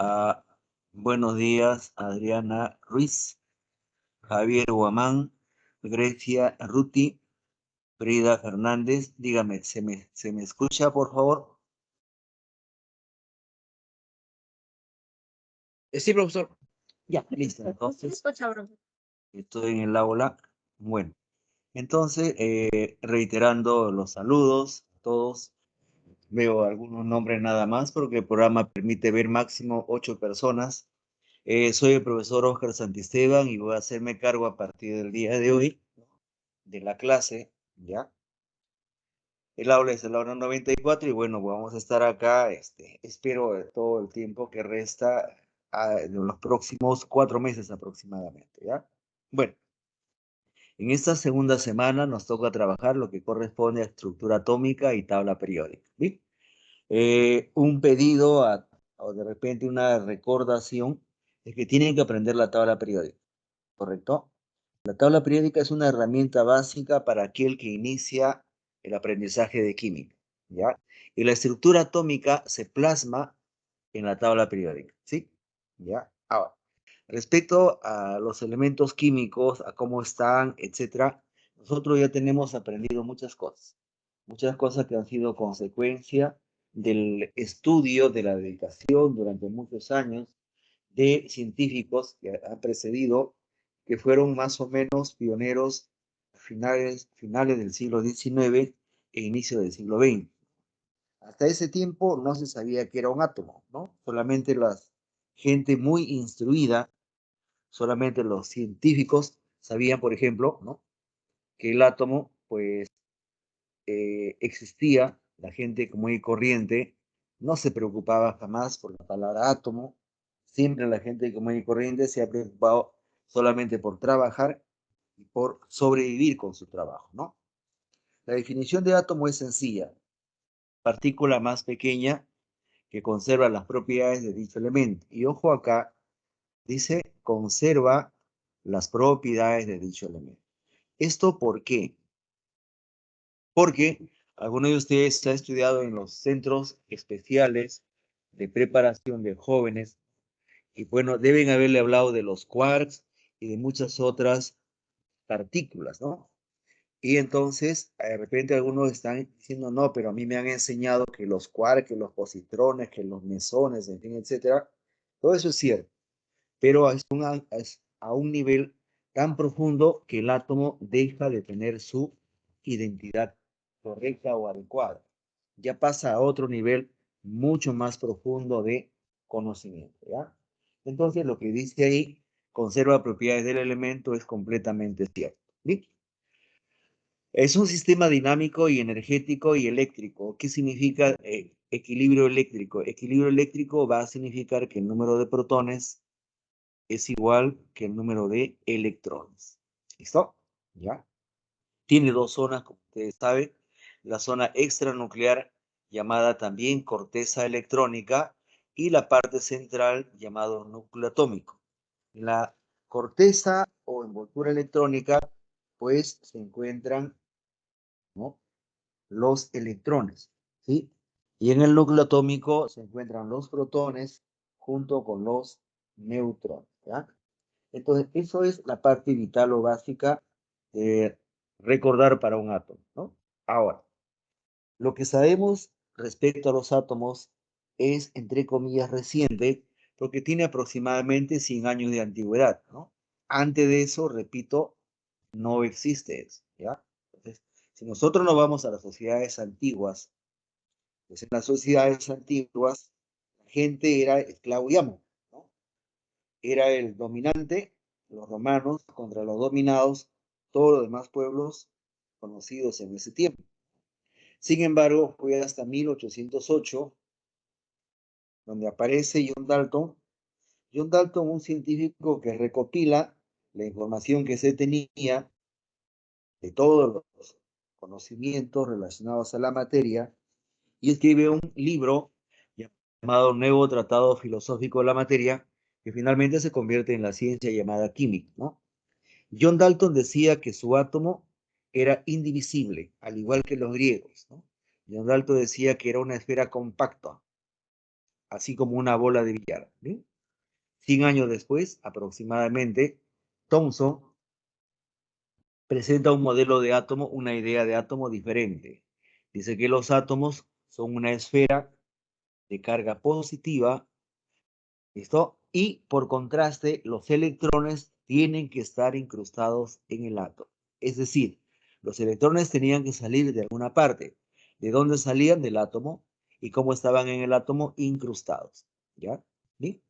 Ah, buenos días, Adriana Ruiz, Javier Guamán, Grecia Ruti, Frida Fernández. Dígame, ¿se me escucha, por favor? Sí, profesor. Ya, listo. Sí, Entonces, escucha, profe. estoy en el aula. Bueno, entonces, reiterando los saludos a todos. Veo algunos nombres nada más porque el programa permite ver máximo 8 personas. Soy el profesor Óscar Santisteban y voy a hacerme cargo a partir del día de hoy de la clase, ¿ya? El aula es el aula 94 y bueno, vamos a estar acá, espero todo el tiempo que resta de los próximos 4 meses aproximadamente, ¿ya? Bueno, en esta segunda semana nos toca trabajar lo que corresponde a estructura atómica y tabla periódica, ¿sí? Un pedido o de repente una recordación es que tienen que aprender la tabla periódica, ¿correcto? La tabla periódica es una herramienta básica para aquel que inicia el aprendizaje de química, ¿ya? Y la estructura atómica se plasma en la tabla periódica, ¿sí? ¿Ya? Ahora, respecto a los elementos químicos, a cómo están, etcétera, nosotros ya tenemos aprendido muchas cosas que han sido consecuencia del estudio, de la dedicación durante muchos años de científicos que han precedido, que fueron más o menos pioneros finales del siglo XIX e inicio del siglo XX. Hasta ese tiempo no se sabía que era un átomo, ¿no? Solamente la gente muy instruida, solamente los científicos sabían, por ejemplo, ¿no? Que el átomo, pues, existía. La gente común y corriente no se preocupaba jamás por la palabra átomo. Siempre la gente común y corriente se ha preocupado solamente por trabajar y por sobrevivir con su trabajo, ¿no? La definición de átomo es sencilla: partícula más pequeña que conserva las propiedades de dicho elemento. Y ojo acá, dice conserva las propiedades de dicho elemento. ¿Esto por qué? Porque alguno de ustedes ha estudiado en los centros especiales de preparación de jóvenes y bueno, deben haberle hablado de los quarks y de muchas otras partículas, ¿no? Y entonces, de repente algunos están diciendo, no, pero a mí me han enseñado que los quarks, que los positrones, que los mesones, en fin, etcétera. Todo eso es cierto, pero es a un nivel tan profundo que el átomo deja de tener su identidad correcta o adecuada. Ya pasa a otro nivel mucho más profundo de conocimiento, ¿ya? Entonces, lo que dice ahí, conserva propiedades del elemento, es completamente cierto. ¿Sí? Es un sistema dinámico y energético y eléctrico. ¿Qué significa equilibrio eléctrico? Equilibrio eléctrico va a significar que el número de protones es igual que el número de electrones. ¿Listo? ¿Ya? Tiene dos zonas, como ustedes saben. La zona extranuclear, llamada también corteza electrónica, y la parte central, llamado núcleo atómico. En la corteza o envoltura electrónica, pues se encuentran, ¿no?, los electrones, ¿sí? Y en el núcleo atómico se encuentran los protones junto con los neutrones, ¿ya? Entonces, eso es la parte vital o básica de recordar para un átomo, ¿no? Ahora, lo que sabemos respecto a los átomos es, entre comillas, reciente, porque tiene aproximadamente 100 años de antigüedad, ¿no? Antes de eso, repito, no existe eso, ¿ya? Entonces, si nosotros nos vamos a las sociedades antiguas, pues en las sociedades antiguas, la gente era esclavo y amo, ¿no? Era el dominante, los romanos, contra los dominados, todos los demás pueblos conocidos en ese tiempo. Sin embargo, fue hasta 1808 donde aparece John Dalton. John Dalton, un científico que recopila la información que se tenía de todos los conocimientos relacionados a la materia y escribe un libro llamado Nuevo Tratado Filosófico de la Materia, que finalmente se convierte en la ciencia llamada química, ¿no? John Dalton decía que su átomo era indivisible, al igual que los griegos, ¿no? John Dalton decía que era una esfera compacta. así como una bola de billar. ¿Bien? 100 años después, aproximadamente, Thomson presenta un modelo de átomo, una idea de átomo diferente. Dice que los átomos son una esfera de carga positiva, ¿listo? Y por contraste, los electrones tienen que estar incrustados en el átomo. Es decir, los electrones tenían que salir de alguna parte. ¿De dónde salían? Del átomo. ¿Y cómo estaban en el átomo? Incrustados. ¿Ya? ¿Sí?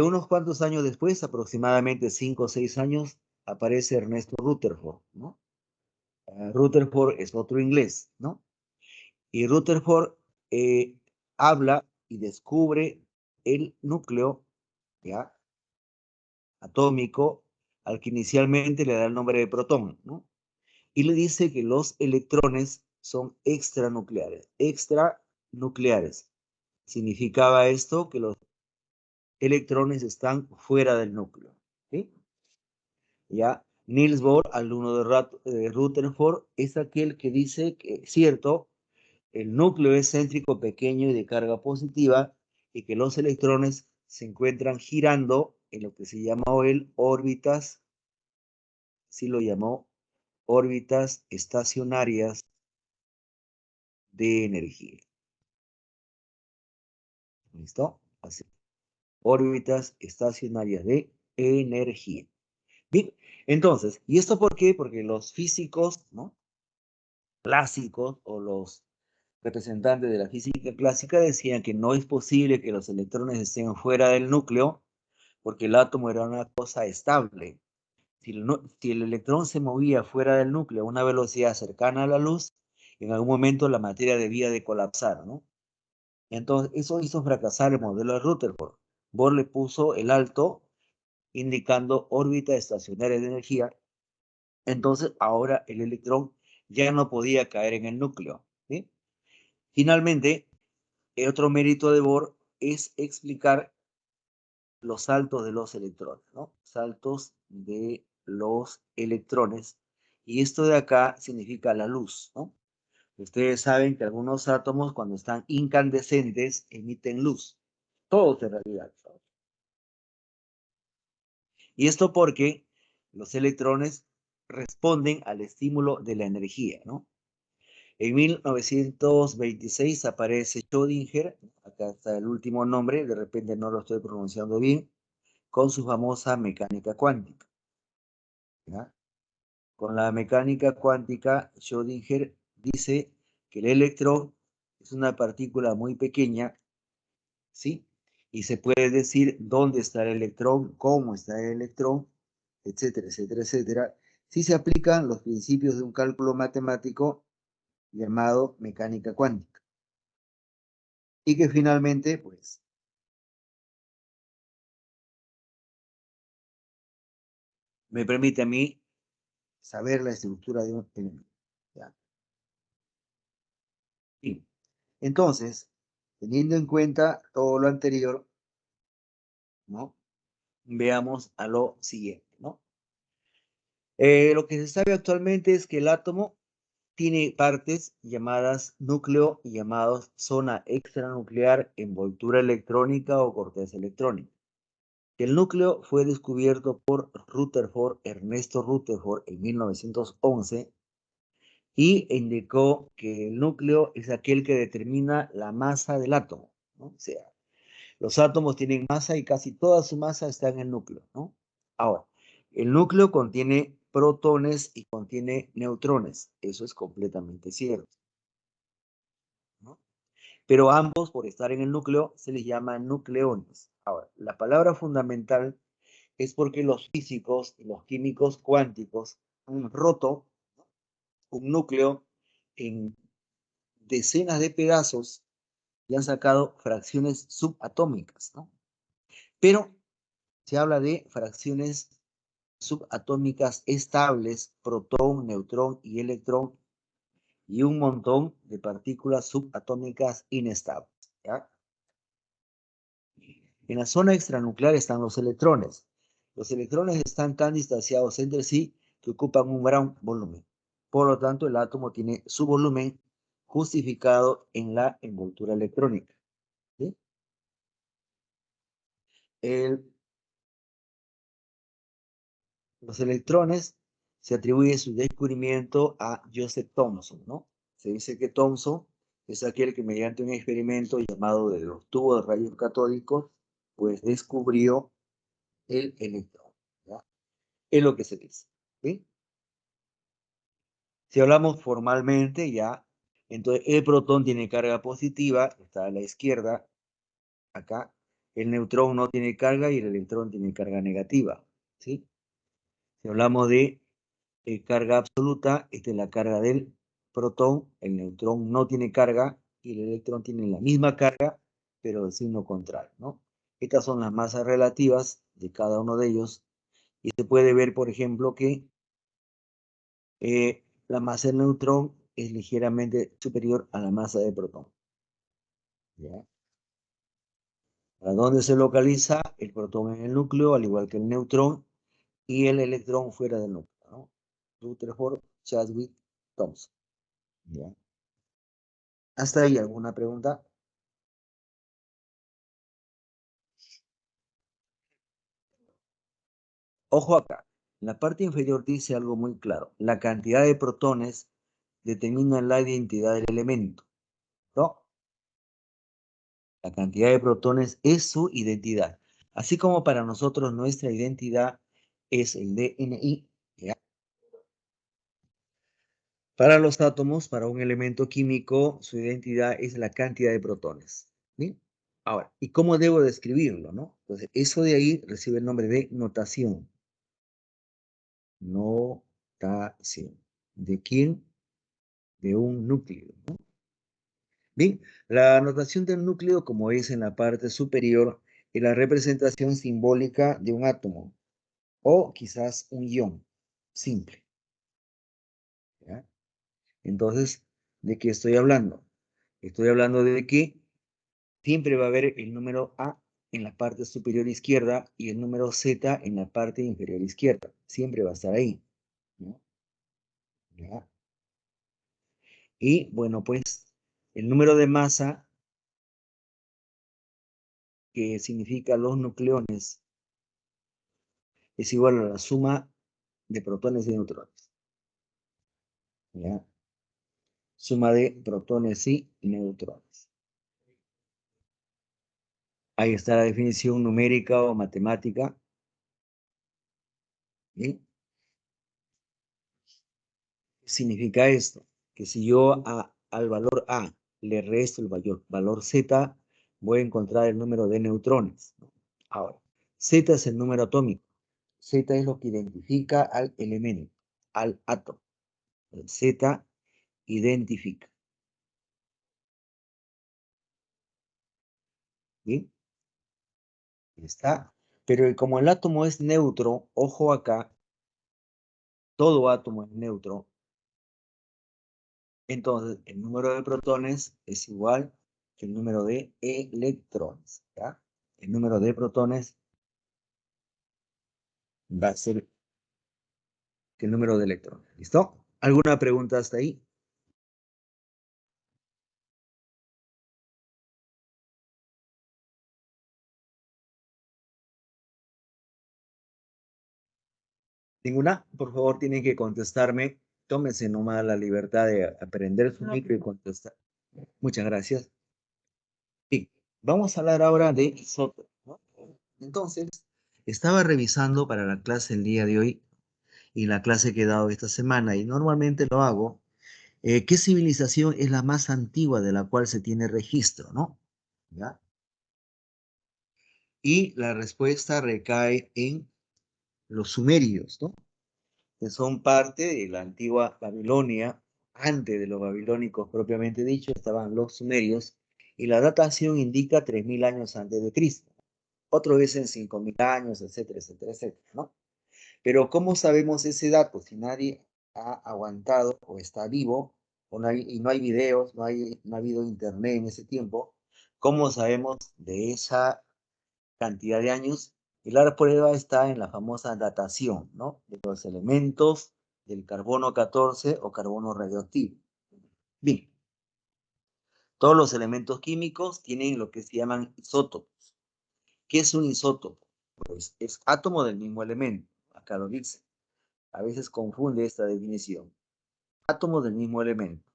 Unos cuantos años después, aproximadamente 5 o 6 años, aparece Ernesto Rutherford, ¿no? Rutherford es otro inglés, ¿no? Y Rutherford habla y descubre el núcleo, ¿ya? Atómico, al que inicialmente le da el nombre de protón, ¿no? Y le dice que los electrones son extranucleares. Extranucleares. Significaba esto que los electrones están fuera del núcleo, ¿sí? ¿Ya? Niels Bohr, alumno de Rutherford, es aquel que dice que, cierto, el núcleo es céntrico pequeño y de carga positiva y que los electrones se encuentran girando en lo que se llamó él órbitas, sí lo llamó órbitas estacionarias de energía. ¿Listo? Así. Órbitas estacionarias de energía. Bien, entonces, ¿y esto por qué? Porque los físicos, ¿no? Clásicos o los representantes de la física clásica decían que no es posible que los electrones estén fuera del núcleo porque el átomo era una cosa estable. Si el electrón se movía fuera del núcleo a una velocidad cercana a la luz, en algún momento la materia debía de colapsar, ¿no? Entonces, eso hizo fracasar el modelo de Rutherford. Bohr le puso el alto, indicando órbita estacionaria de energía. Entonces, ahora el electrón ya no podía caer en el núcleo, ¿sí? Finalmente, el otro mérito de Bohr es explicar los saltos de los electrones, ¿no? Saltos de los electrones. Y esto de acá significa la luz, ¿no? Ustedes saben que algunos átomos cuando están incandescentes emiten luz. Todos en realidad. Y esto porque los electrones responden al estímulo de la energía, ¿no? En 1926 aparece Schrödinger, acá está el último nombre, de repente no lo estoy pronunciando bien, con su famosa mecánica cuántica, ¿ya? Con la mecánica cuántica, Schrödinger dice que el electrón es una partícula muy pequeña, ¿sí? Y se puede decir dónde está el electrón, cómo está el electrón, etcétera, etcétera, etcétera, si se aplican los principios de un cálculo matemático llamado mecánica cuántica. Y que finalmente, pues, me permite a mí saber la estructura de un elemento. ¿Ya? Y, entonces, teniendo en cuenta todo lo anterior, ¿no? Veamos a lo siguiente, ¿no? Lo que se sabe actualmente es que el átomo tiene partes llamadas núcleo y llamados zona extranuclear, envoltura electrónica o corteza electrónica. El núcleo fue descubierto por Rutherford, Ernesto Rutherford, en 1911 y indicó que el núcleo es aquel que determina la masa del átomo, ¿no? O sea, los átomos tienen masa y casi toda su masa está en el núcleo, ¿no? Ahora, el núcleo contiene protones y contiene neutrones. Eso es completamente cierto, ¿no? Pero ambos, por estar en el núcleo, se les llama nucleones. Ahora, la palabra fundamental es porque los físicos y los químicos cuánticos han roto un núcleo en decenas de pedazos y han sacado fracciones subatómicas, ¿no? Pero se habla de fracciones subatómicas estables, protón, neutrón y electrón, y un montón de partículas subatómicas inestables, ¿ya? En la zona extranuclear están los electrones. Los electrones están tan distanciados entre sí que ocupan un gran volumen. Por lo tanto, el átomo tiene su volumen justificado en la envoltura electrónica. ¿sí? Los electrones se atribuye su descubrimiento a Joseph Thomson, ¿no? Se dice que Thomson es aquel que mediante un experimento llamado de los tubos de rayos catódicos, pues descubrió el electrón, ¿ya? Es lo que se dice, ¿sí? Si hablamos formalmente ya, entonces el protón tiene carga positiva, está a la izquierda, acá. El neutrón no tiene carga y el electrón tiene carga negativa, ¿sí? Si hablamos de carga absoluta, esta es la carga del protón, el neutrón no tiene carga y el electrón tiene la misma carga, pero de signo contrario, ¿no? Estas son las masas relativas de cada uno de ellos y se puede ver, por ejemplo, que la masa del neutrón es ligeramente superior a la masa del protón, ¿ya? ¿A dónde se localiza? El protón en el núcleo, al igual que el neutrón, y el electrón fuera del núcleo, ¿no? Rutherford, Chadwick, Thomson, ¿ya? ¿Hasta ahí alguna pregunta? Ojo acá, en la parte inferior dice algo muy claro. La cantidad de protones determina la identidad del elemento, ¿no? La cantidad de protones es su identidad. Así como para nosotros nuestra identidad es el DNI, ¿ya? Para los átomos, para un elemento químico, su identidad es la cantidad de protones, ¿sí? Ahora, ¿y cómo debo describirlo, no? Entonces, eso de ahí recibe el nombre de notación. Notación. ¿De quién? De un núcleo, ¿no? Bien, la notación del núcleo, como es en la parte superior, es la representación simbólica de un átomo o quizás un ion simple, ¿ya? Entonces, ¿de qué estoy hablando? Estoy hablando de que siempre va a haber el número A en la parte superior izquierda y el número Z en la parte inferior izquierda. Siempre va a estar ahí, ¿no? ¿Ya? Y bueno, pues el número de masa, que significa los nucleones, es igual a la suma de protones y neutrones, ¿ya? Suma de protones y neutrones. Ahí está la definición numérica o matemática. ¿Sí? Significa esto, que si yo al valor A le resto el valor Z, voy a encontrar el número de neutrones, ¿no? Ahora, Z es el número atómico. Z es lo que identifica al elemento, al átomo. El Z identifica. ¿Bien? Está. Pero como el átomo es neutro, ojo acá, todo átomo es neutro, entonces el número de protones es igual que el número de electrones, ¿ya? El número de protones va a ser que el número de electrones. ¿Listo? ¿Alguna pregunta hasta ahí? ¿Ninguna? Por favor, tienen que contestarme. Tómense nomás la libertad de aprender su micro y contestar. Muchas gracias. Bien, vamos a hablar ahora de isótopos, ¿no? Entonces, estaba revisando para la clase el día de hoy y la clase que he dado esta semana, y normalmente lo hago. ¿Qué civilización es la más antigua de la cual se tiene registro, no? ¿Ya? Y la respuesta recae en los sumerios, ¿no? Que son parte de la antigua Babilonia. Antes de los babilónicos propiamente dicho, estaban los sumerios, y la datación indica 3000 años antes de Cristo. Otros dicen 5000 años, etcétera, etcétera, etcétera, ¿no? Pero ¿cómo sabemos ese dato si nadie ha aguantado o está vivo o no hay, y no hay videos, no ha habido internet en ese tiempo? ¿Cómo sabemos de esa cantidad de años? Y la prueba está en la famosa datación, ¿no? De los elementos del carbono 14 o carbono radioactivo. Bien, Todos los elementos químicos tienen lo que se llaman isótopos. ¿Qué es un isótopo? Pues es átomo del mismo elemento. Acá lo dice. A veces confunde esta definición. Átomo del mismo elemento.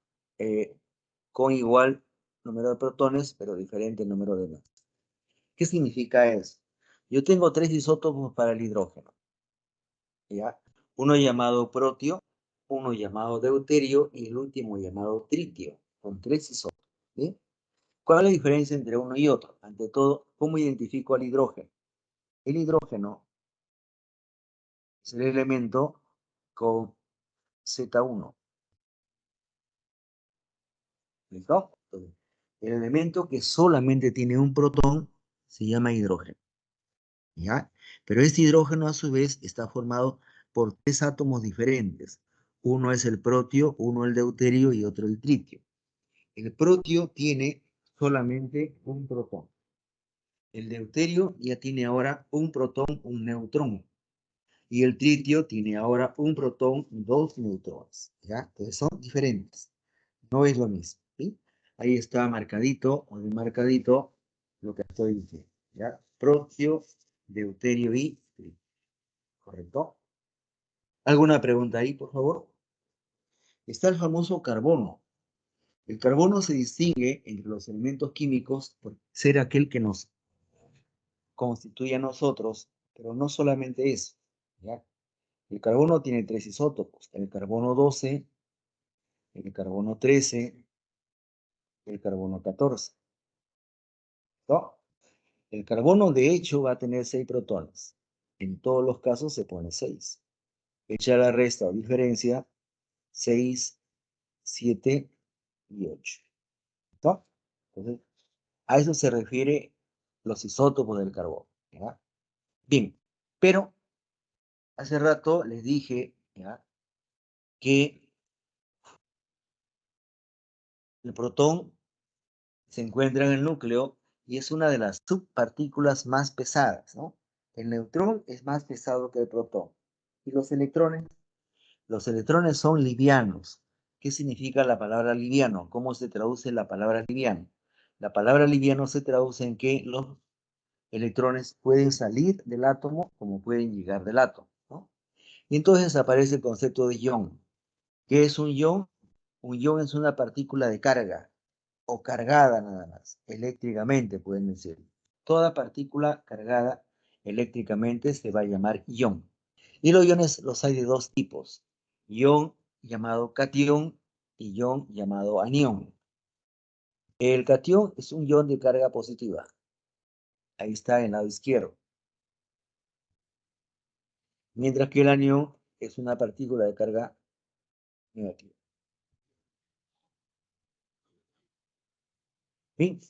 Con igual número de protones, pero diferente número de masas. ¿Qué significa eso? Yo tengo 3 isótopos para el hidrógeno. ¿Ya? Uno llamado protio, uno llamado deuterio y el último llamado tritio. Son 3 isótopos. ¿Sí? ¿Cuál es la diferencia entre uno y otro? Ante todo, ¿cómo identifico al hidrógeno? El hidrógeno es el elemento con Z1. ¿Listo? Entonces, el elemento que solamente tiene un protón se llama hidrógeno. ¿Ya? Pero este hidrógeno a su vez está formado por 3 átomos diferentes. Uno es el protio, uno el deuterio y otro el tritio. El protio tiene solamente un protón. El deuterio ya tiene ahora un protón, un neutrón. Y el tritio tiene ahora un protón, 2 neutrones. ¿Ya? Entonces son diferentes. No es lo mismo. ¿Sí? Ahí está marcadito o demarcadito lo que estoy diciendo. ¿Ya? Protio, deuterio y tritio. ¿Correcto? ¿Alguna pregunta ahí, por favor? Está el famoso carbono. El carbono se distingue entre los elementos químicos por ser aquel que nos constituye a nosotros, pero no solamente eso. ¿Ya? El carbono tiene 3 isótopos, el carbono 12, el carbono 13, el carbono 14. ¿No? El carbono, de hecho, va a tener 6 protones. En todos los casos se pone 6. Echa la resta o diferencia, 6, 7 y 8. ¿No? Entonces, a eso se refiere los isótopos del carbono. ¿Ya? Bien, pero hace rato les dije, ¿ya?, que el protón se encuentra en el núcleo y es una de las subpartículas más pesadas, ¿no? El neutrón es más pesado que el protón. ¿Y los electrones? Los electrones son livianos. ¿Qué significa la palabra liviano? ¿Cómo se traduce la palabra liviano? La palabra liviano se traduce en que los electrones pueden salir del átomo como pueden llegar del átomo, ¿no? Y entonces aparece el concepto de ion. ¿Qué es un ion? Un ion es una partícula de carga o cargada nada más, eléctricamente pueden decir. Toda partícula cargada eléctricamente se va a llamar ion. Y los iones los hay de 2 tipos. Ion llamado catión y ion llamado anión. El catión es un ion de carga positiva. Ahí está en el lado izquierdo. Mientras que el anión es una partícula de carga negativa. Bien.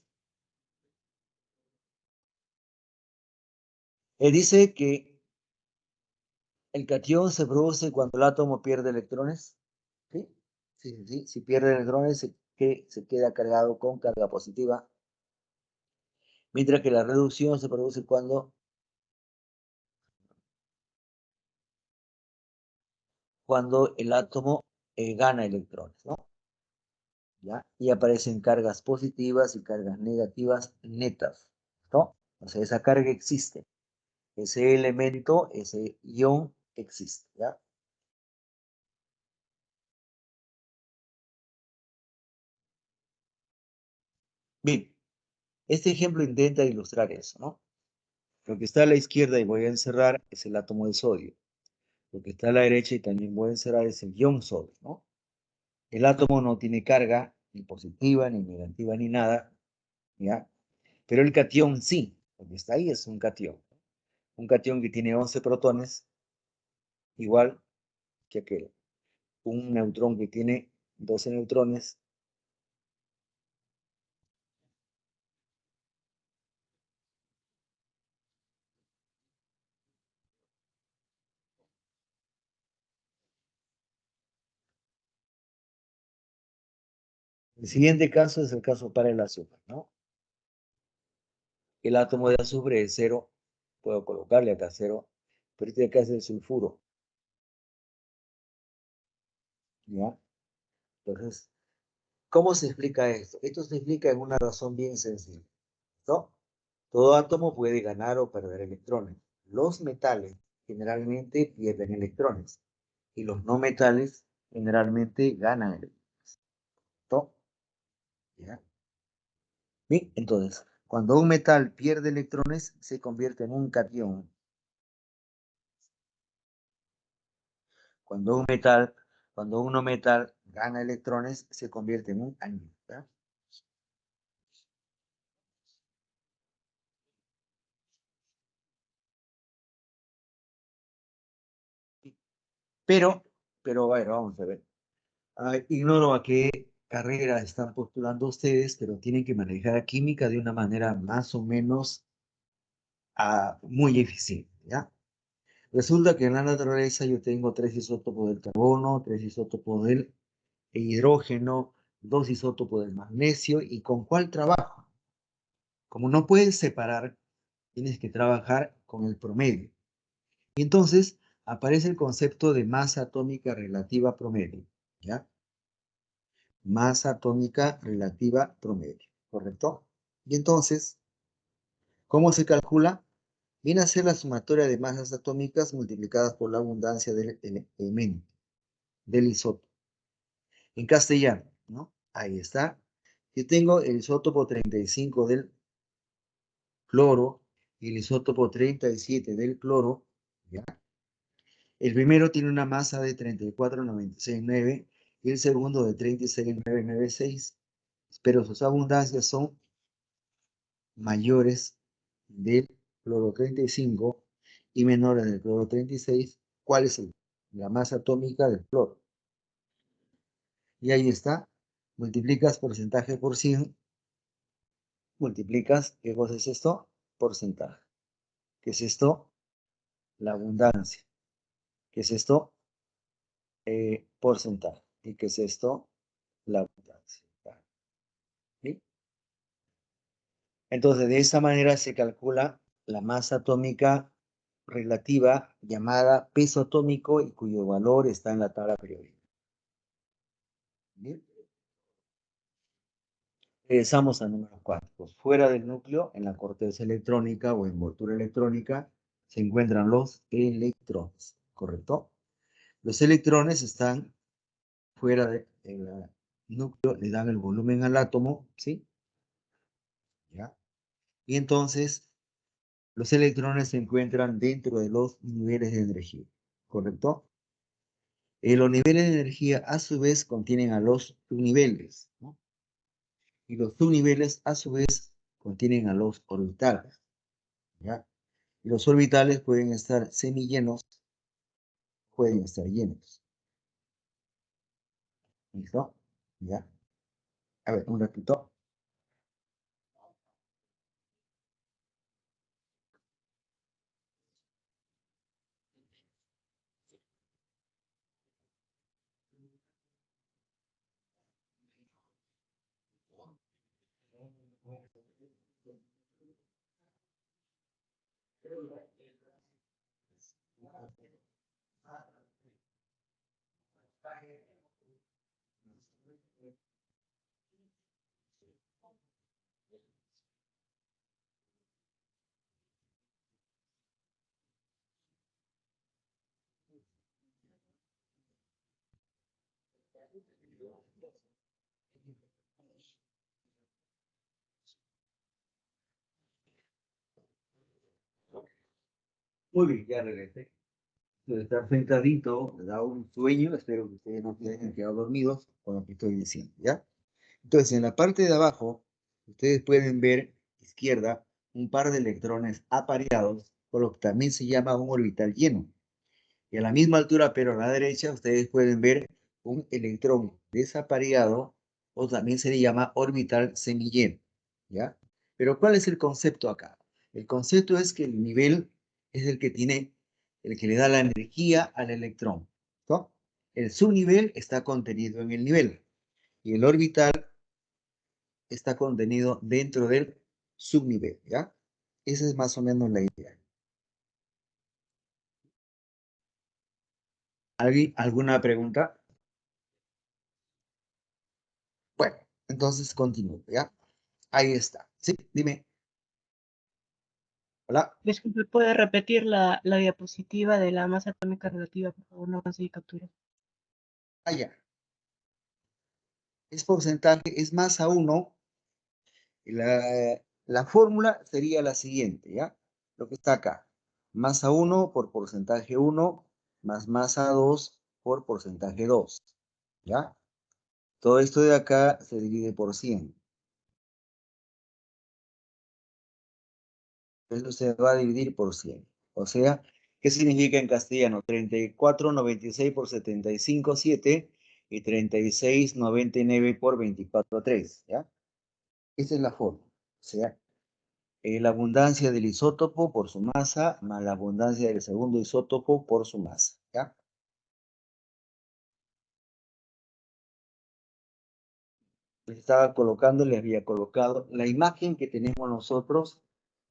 Él dice que el catión se produce cuando el átomo pierde electrones. ¿Sí? Sí. Si pierde electrones, se queda cargado con carga positiva. Mientras que la reducción se produce cuando el átomo gana electrones, ¿no? ¿Ya? Y aparecen cargas positivas y cargas negativas netas, ¿no? O sea, esa carga existe. Ese elemento, ese ion existe, ¿ya? Bien, este ejemplo intenta ilustrar eso, ¿no? Lo que está a la izquierda y voy a encerrar es el átomo de sodio. Lo que está a la derecha y también voy a encerrar es el ion sodio, ¿no? El átomo no tiene carga, ni positiva, ni negativa, ni nada, ¿ya? Pero el catión sí, lo que está ahí es un catión. Un catión que tiene 11 protones, igual que aquel. Un neutrón que tiene 12 neutrones. El siguiente caso es el caso para el azúcar, ¿no? El átomo de azufre es 0, puedo colocarle acá 0, pero este de acá es el sulfuro, ¿ya? Entonces, ¿Cómo se explica esto? Esto se explica en una razón bien sencilla, ¿no? Todo átomo puede ganar o perder electrones. Los metales generalmente pierden electrones y los no metales generalmente ganan electrones, ¿no? ¿Ya? Bien, entonces, cuando un metal pierde electrones, se convierte en un catión. Cuando un no metal gana electrones, se convierte en un anión, ¿ya? Pero, bueno, vamos a ver. Ignoro a qué carrera están postulando ustedes, pero tienen que manejar química de una manera más o menos muy eficiente, ¿ya? Resulta que en la naturaleza yo tengo 3 isótopos del carbono, 3 isótopos del hidrógeno, 2 isótopos del magnesio, ¿y con cuál trabajo? Como no puedes separar, tienes que trabajar con el promedio. Y entonces aparece el concepto de masa atómica relativa promedio, ¿ya? Masa atómica relativa promedio, ¿correcto? Y entonces, ¿cómo se calcula? Viene a ser la sumatoria de masas atómicas multiplicadas por la abundancia del elemento, del isótopo. En castellano, ¿no? Ahí está. Yo tengo el isótopo 35 del cloro y el isótopo 37 del cloro, ¿ya? El primero tiene una masa de 34,969 y el segundo de 36,996, pero sus abundancias son mayores del cloro 35 y menores del cloro 36. ¿Cuál es la masa atómica del cloro? Y ahí está. Multiplicas porcentaje por 100. Multiplicas, ¿qué cosa es esto? Porcentaje. ¿Qué es esto? La abundancia. ¿Qué es esto? Porcentaje. ¿Y qué es esto? La abundancia. ¿Sí? Entonces, de esta manera se calcula la masa atómica relativa llamada peso atómico y cuyo valor está en la tabla periódica. Bien. Regresamos al número 4. Fuera del núcleo, en la corteza electrónica o envoltura electrónica, se encuentran los electrones, ¿correcto? Los electrones están fuera del núcleo, le dan el volumen al átomo, ¿sí? ¿Ya? Y entonces, los electrones se encuentran dentro de los niveles de energía, ¿correcto? Los niveles de energía a su vez contienen a los subniveles, ¿no? Y los subniveles a su vez contienen a los orbitales, ¿ya? Y los orbitales pueden estar semillenos, pueden estar llenos. ¿Listo? ¿Ya? A ver, un ratito. Muy bien, ya regresé. De estar sentadito, me da un sueño, espero que ustedes no se hayan quedado dormidos con lo que estoy diciendo, ¿ya? Entonces, en la parte de abajo, ustedes pueden ver, izquierda, un par de electrones apareados, por lo que también se llama un orbital lleno. Y a la misma altura, pero a la derecha, ustedes pueden ver un electrón desapareado, o también se le llama orbital semilleno, ¿ya? Pero ¿cuál es el concepto acá? El concepto es que el nivel es el que le da la energía al electrón, ¿no? El subnivel está contenido en el nivel y el orbital está contenido dentro del subnivel, ¿ya? Esa es más o menos la idea. ¿Alguna pregunta? Bueno, Entonces continúo, ¿ya? Ahí está. Sí, dime. Hola. Disculpe, ¿puede repetir la diapositiva de la masa atómica relativa? Por favor, no conseguí captura. Allá. Es porcentaje, es masa 1. Y la fórmula sería la siguiente, ¿ya? Lo que está acá. Masa 1 por porcentaje 1 más masa 2 por porcentaje 2, ¿ya? Todo esto de acá se divide por 100. Esto se va a dividir por 100. O sea, ¿qué significa en castellano? 34,96 por 75,7 y 36,99 por 24,3, ¿ya? Esa es la fórmula. O sea, la abundancia del isótopo por su masa más la abundancia del segundo isótopo por su masa, ¿ya? Les estaba colocando, les había colocado la imagen que tenemos nosotros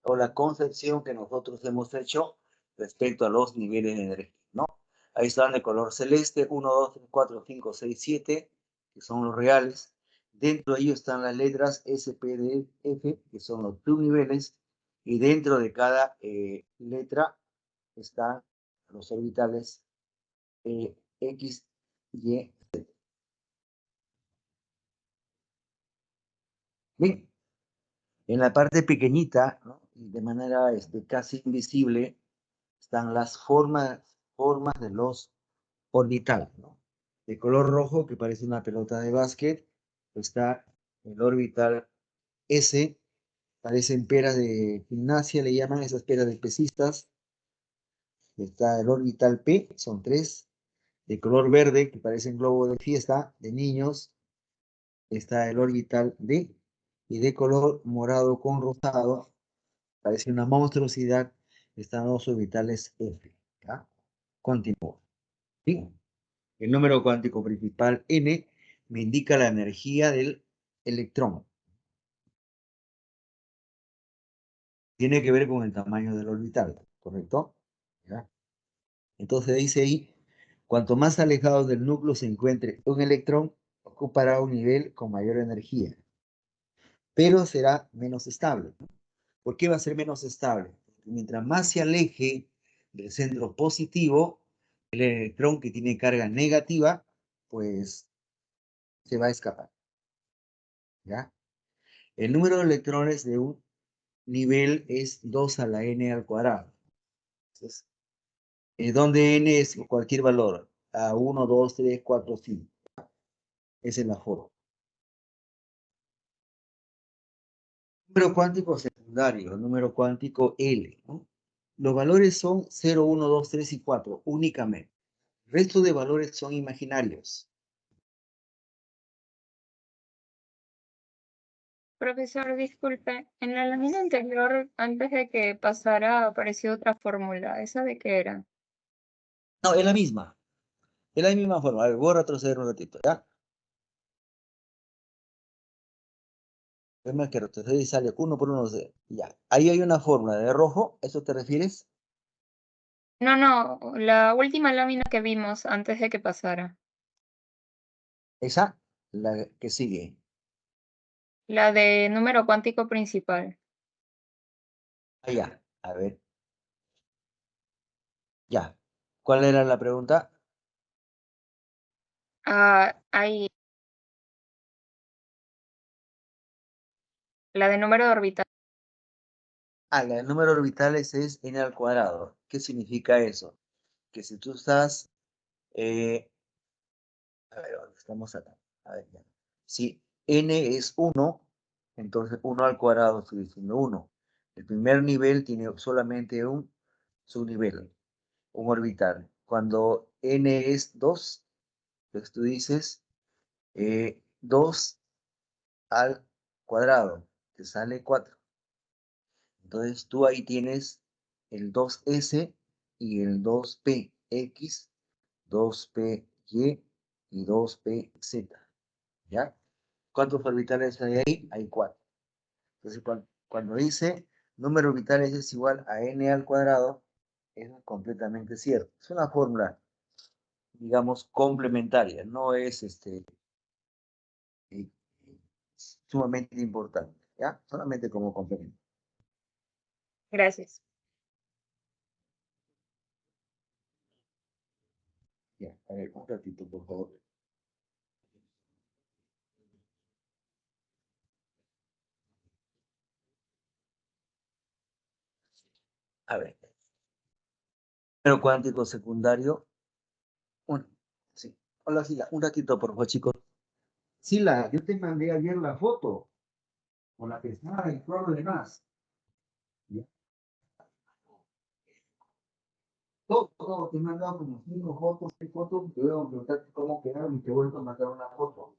o la concepción que nosotros hemos hecho respecto a los niveles de energía, ¿no? Ahí están de color celeste, 1, 2, 3, 4, 5, 6, 7, que son los reales. Dentro de ellos están las letras S, P, D, F, que son los subniveles, y dentro de cada letra están los orbitales X, Y, Z. Bien, en la parte pequeñita, ¿no? De manera casi invisible, están las formas de los orbitales, ¿no? De color rojo, que parece una pelota de básquet, está el orbital S, parecen peras de gimnasia, le llaman esas peras de pesistas. Está el orbital P, son 3, de color verde, que parecen globo de fiesta, de niños. Está el orbital D, y de color morado con rosado, parece una monstruosidad, están los orbitales F. ¿Ya? Continúo. ¿Sí? El número cuántico principal N me indica la energía del electrón. Tiene que ver con el tamaño del orbital, ¿correcto? ¿Ya? Entonces dice ahí, cuanto más alejado del núcleo se encuentre un electrón, ocupará un nivel con mayor energía, pero será menos estable. ¿Por qué va a ser menos estable? Porque mientras más se aleje del centro positivo, el electrón que tiene carga negativa, pues se va a escapar. ¿Ya? El número de electrones de un nivel es 2 a la n al cuadrado. Entonces, donde n es cualquier valor, a 1, 2, 3, 4, 5. Esa es la forma. Número cuántico secundario, número cuántico L, ¿no? Los valores son 0, 1, 2, 3 y 4 únicamente. El resto de valores son imaginarios. Profesor, disculpe, en la lámina anterior, antes de que pasara, apareció otra fórmula. ¿Esa de qué era? No, es la misma. Es la misma forma. A ver, voy a retroceder un ratito, ¿ya? Es más que retroceder y sale uno por uno. Ya. Ahí hay una fórmula de rojo. ¿Eso te refieres? No, no, la última lámina que vimos antes de que pasara. Esa, la que sigue. La de número cuántico principal. Allá. A ver. Ya. ¿Cuál era la pregunta? Ah, ahí, la de número de orbital. Ah, la del número de orbitales es n al cuadrado. ¿Qué significa eso? Que si tú estás... a ver, ¿dónde estamos acá? A ver, ya. Si n es 1, entonces 1 al cuadrado sigue siendo 1. El primer nivel tiene solamente un subnivel, un orbital. Cuando n es 2, pues tú dices 2 al cuadrado, te sale 4. Entonces tú ahí tienes el 2s y el 2px, 2py y 2pz. ¿Ya? ¿Cuántos orbitales hay ahí? Hay 4. Entonces cuando dice número de orbitales es igual a n al cuadrado, eso es completamente cierto. Es una fórmula, digamos, complementaria, no es eh, sumamente importante, ¿ya? Solamente como complemento. Gracias. Ya, a ver, un ratito, por favor. A ver. Pero cuántico secundario. Sí. Hola, Sila. Un ratito, por favor, chicos. Sila, yo te mandé ayer la foto con la pestaña y todo lo demás. ¿Ya? Todo, te he mandado como 5 fotos, te voy a preguntar cómo quedaron y te vuelvo a mandar una foto.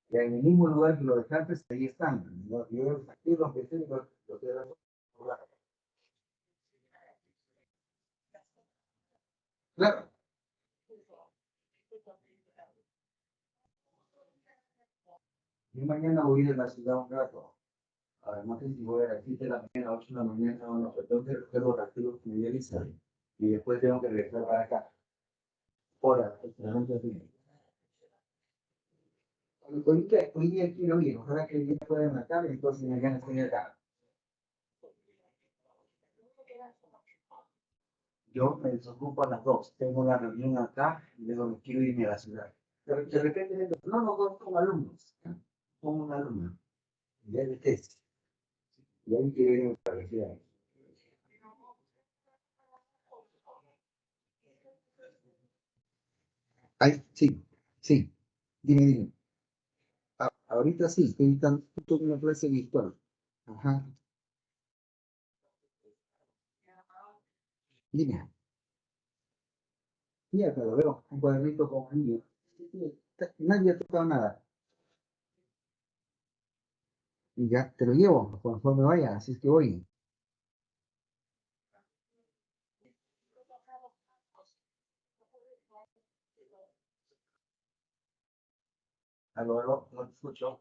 Ya en el mismo lugar que lo dejaste, ahí están. Yo aquí lo que sé, lo que era. Claro. Yo mañana voy a ir a la ciudad un rato. Además, si voy a las 7 de la mañana, 8 de la mañana, bueno, pues tengo que recoger los archivos que me realizan. Y después tengo que regresar para acá. Ahora, excelente así. Hoy día quiero ir, ojalá que el día pueda matar, entonces mañana estoy acá. Yo me desocupo a las 2, tengo la reunión acá y luego me quiero irme a la ciudad. Pero de repente, no, como alumnos, como un alumno, ya de tesis. Y ahí quiero irme a la ciudad. Ay, sí, sí, dime. Ahorita sí, estoy dando una clase virtual. Ajá, dime. Ya te lo veo, un cuadernito con un niño. Nadie ha tocado nada. Y ya te lo llevo conforme vaya, así es que voy. Aló, no te escucho.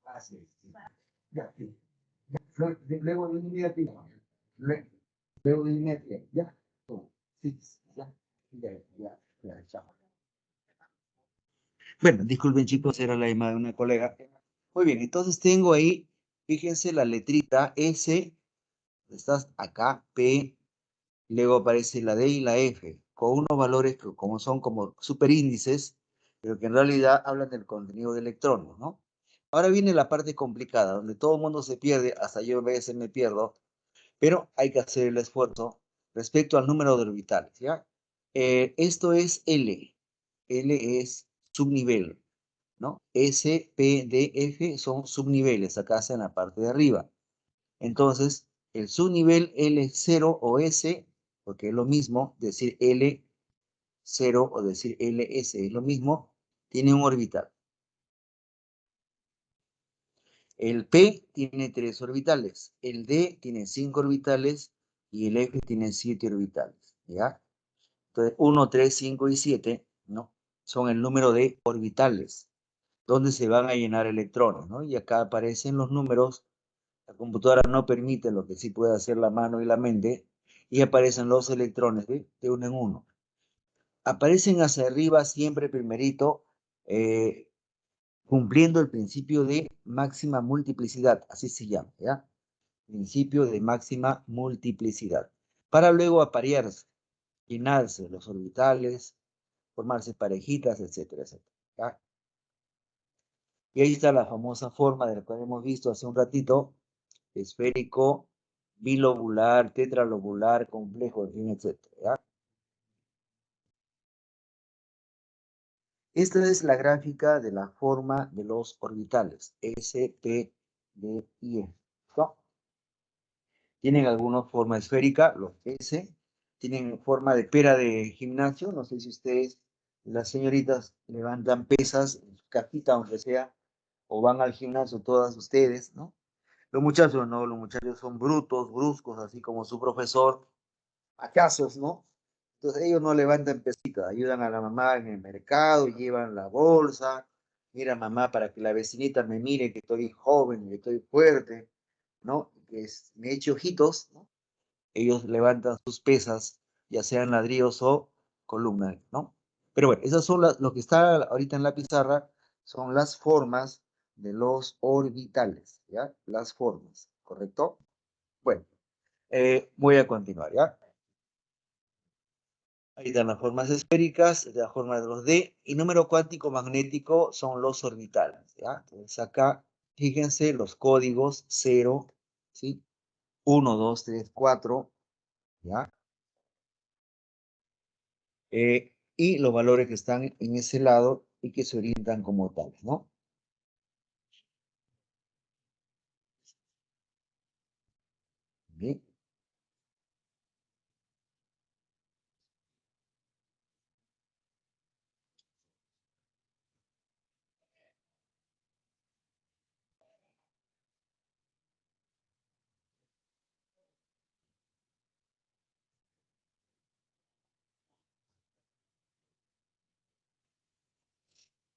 Ah, sí, sí. Ya, sí. Luego de inmediato. Le- Luego de inmediato. Ya. Sí, sí, ya. Ya, chao. Bueno, disculpen chicos, era la llamada de una colega. Muy bien, entonces tengo ahí, fíjense la letrita S, estás acá, P, luego aparece la D y la F, con unos valores que como son como superíndices, pero que en realidad hablan del contenido de electrones, ¿no? Ahora viene la parte complicada, donde todo el mundo se pierde, hasta yo a veces me pierdo, pero hay que hacer el esfuerzo respecto al número de orbitales, ¿ya? Esto es L. L es subnivel, ¿no? S, P, D, F son subniveles, acá está en la parte de arriba. Entonces, el subnivel L0 o S, porque es lo mismo decir L0 o decir LS, es lo mismo, tiene un orbital. El P tiene 3 orbitales, el D tiene 5 orbitales y el F tiene 7 orbitales, ¿ya? Entonces, 1, 3, 5 y 7, ¿no? Son el número de orbitales, donde se van a llenar electrones, ¿no? Y acá aparecen los números. La computadora no permite lo que sí puede hacer la mano y la mente, y aparecen los electrones de uno en uno. Aparecen hacia arriba siempre primerito, cumpliendo el principio de máxima multiplicidad, así se llama, ¿ya? Principio de máxima multiplicidad. Para luego aparearse, llenarse los orbitales, formarse parejitas, etcétera, etcétera, ¿ya? Y ahí está la famosa forma de la cual hemos visto hace un ratito, esférico, bilobular, tetralobular, complejo, en fin, etcétera, ¿ya? Esta es la gráfica de la forma de los orbitales, S, P, D y E, ¿no? Tienen alguna forma esférica, los S, tienen forma de pera de gimnasio, no sé si ustedes, las señoritas, levantan pesas en su cajita, aunque sea, o van al gimnasio todas ustedes, ¿no? Los muchachos no, los muchachos son brutos, bruscos, así como su profesor, hachazos, ¿no? Entonces ellos no levantan pesitas, ayudan a la mamá en el mercado, llevan la bolsa, mira mamá para que la vecinita me mire que estoy joven, que estoy fuerte, ¿no? Que me eche ojitos, ¿no? Ellos levantan sus pesas, ya sean ladrillos o columnas, ¿no? Pero bueno, esas son lo que está ahorita en la pizarra, son las formas de los orbitales, ¿ya? Las formas, ¿correcto? Bueno, voy a continuar, ¿ya? Ahí están las formas esféricas, la forma de los D, y número cuántico magnético son los orbitales, ¿ya? Entonces acá, fíjense los códigos 0, ¿sí? 1, 2, 3, 4, ¿ya? Y los valores que están en ese lado y que se orientan como tales, ¿no? Bien.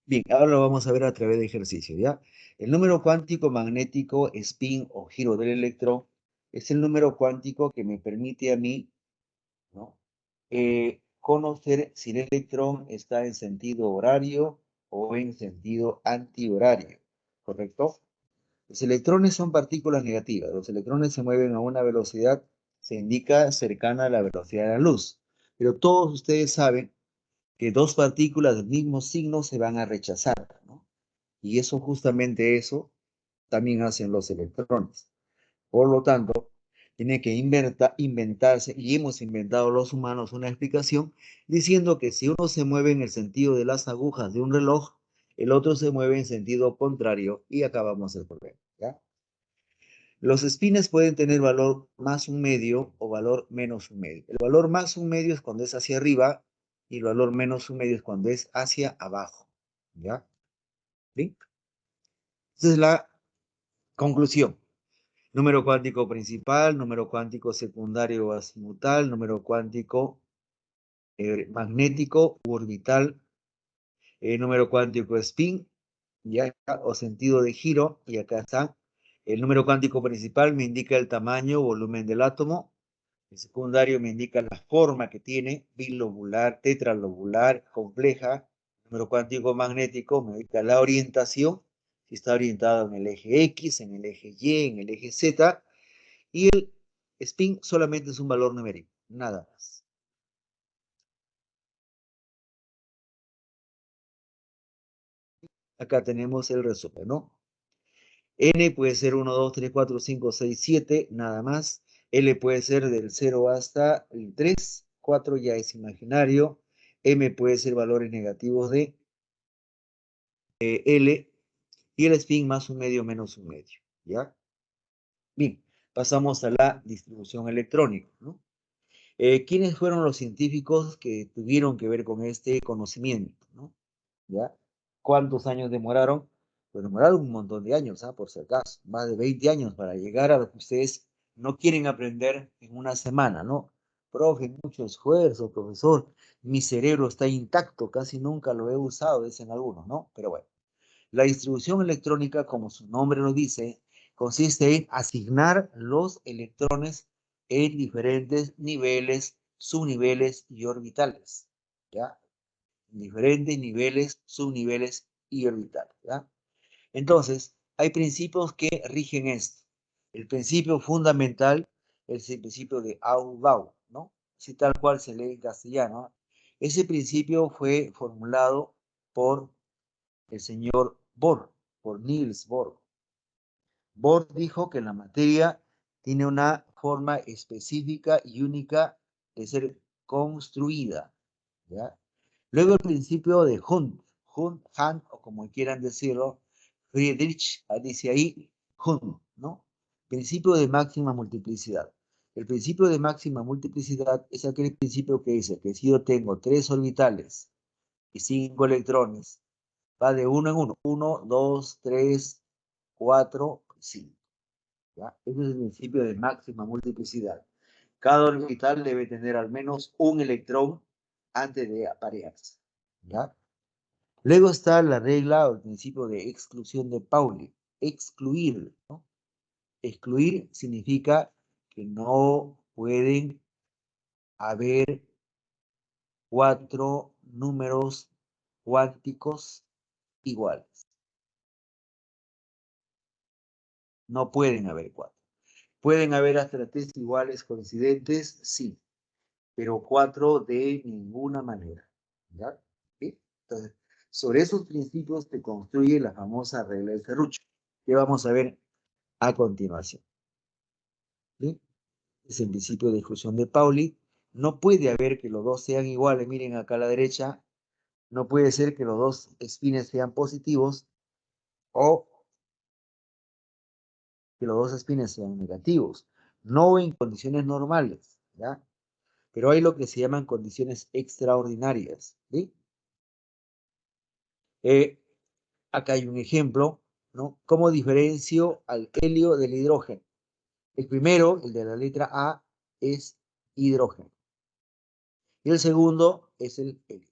Bien, ahora lo vamos a ver a través de ejercicio, ¿ya? El número cuántico magnético, spin o giro del electrón, es el número cuántico que me permite a mí, ¿no? Conocer si el electrón está en sentido horario o en sentido antihorario, ¿correcto? Los electrones son partículas negativas. Los electrones se mueven a una velocidad, se indica cercana a la velocidad de la luz. Pero todos ustedes saben que dos partículas del mismo signo se van a rechazar, ¿no? Y eso también hacen los electrones. Por lo tanto, tiene que inventarse, y hemos inventado los humanos una explicación diciendo que si uno se mueve en el sentido de las agujas de un reloj, el otro se mueve en sentido contrario y acabamos el problema, ¿ya? Los spines pueden tener valor más un medio o valor menos un medio. El valor más un medio es cuando es hacia arriba y el valor menos un medio es cuando es hacia abajo, ¿ya? ¿Sí? Esa es la conclusión. Número cuántico principal, número cuántico secundario o azimutal, número cuántico magnético u orbital, número cuántico spin, ya, o sentido de giro, y acá está. El número cuántico principal me indica el tamaño, volumen del átomo. El secundario me indica la forma que tiene, bilobular, tetralobular, compleja. El número cuántico magnético me indica la orientación, si está orientado en el eje X, en el eje Y, en el eje Z. Y el spin solamente es un valor numérico, nada más. Acá tenemos el resumen, ¿no? N puede ser 1, 2, 3, 4, 5, 6, 7, nada más. L puede ser del 0 hasta el 3, 4 ya es imaginario. M puede ser valores negativos de L y el spin más un medio menos un medio, ¿ya? Bien, pasamos a la distribución electrónica, ¿no? ¿Quiénes fueron los científicos que tuvieron que ver con este conocimiento, ¿no? ¿Ya? ¿Cuántos años demoraron? Pues demoraron un montón de años, ¿ah? Por si acaso, más de 20 años para llegar a lo que ustedes no quieren aprender en una semana, ¿no? Profe, mucho esfuerzo, profesor, mi cerebro está intacto, casi nunca lo he usado, dicen algunos, ¿no? Pero bueno, la distribución electrónica, como su nombre lo dice, consiste en asignar los electrones en diferentes niveles, subniveles y orbitales, ¿ya? Diferentes niveles, subniveles y orbitales, ¿ya? Entonces, hay principios que rigen esto. El principio fundamental es el principio de Aufbau, ¿no? Así tal cual se lee en castellano. Ese principio fue formulado por el señor Bohr, por Niels Bohr. Bohr dijo que la materia tiene una forma específica y única de ser construida, ¿ya? Luego el principio de Hund, o como quieran decirlo, Friedrich, dice ahí, Hund, ¿no? Principio de máxima multiplicidad. El principio de máxima multiplicidad es aquel principio que dice que si yo tengo 3 orbitales y 5 electrones, va de uno en uno, 1, 2, 3, 4, 5. ¿Ya? Ese es el principio de máxima multiplicidad. Cada orbital debe tener al menos un electrón antes de aparearse, ¿ya? Luego está la regla o el principio de exclusión de Pauli, excluir, ¿no? Excluir significa que no pueden haber 4 números cuánticos iguales. No pueden haber 4. ¿Pueden haber hasta 3 iguales coincidentes? Sí, pero 4 de ninguna manera. ¿Ya? ¿Sí? Entonces, sobre esos principios se construye la famosa regla de Ferruccio, que vamos a ver a continuación. ¿Sí? Es el principio de exclusión de Pauli. No puede haber que los dos sean iguales. Miren acá a la derecha. No puede ser que los dos espines sean positivos o que los dos espines sean negativos. No en condiciones normales, ¿ya? Pero hay lo que se llaman condiciones extraordinarias, ¿sí? Acá hay un ejemplo, ¿no? ¿Cómo diferencio al helio del hidrógeno? El primero, el de la letra A, es hidrógeno. Y el segundo es el helio.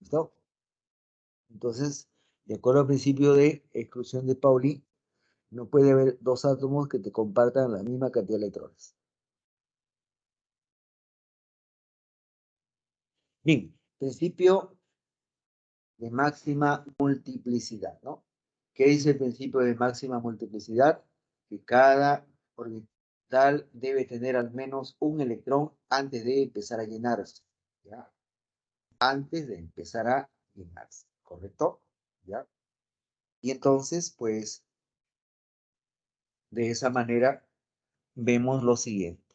¿Listo? Entonces, de acuerdo al principio de exclusión de Pauli, no puede haber dos átomos que te compartan la misma cantidad de electrones. Bien, principio de máxima multiplicidad, ¿no? ¿Qué dice el principio de máxima multiplicidad? Que cada orbital debe tener al menos un electrón antes de empezar a llenarse, ¿ya? Antes de empezar a llenarse, ¿correcto? ¿Ya? Y entonces, pues, de esa manera vemos lo siguiente.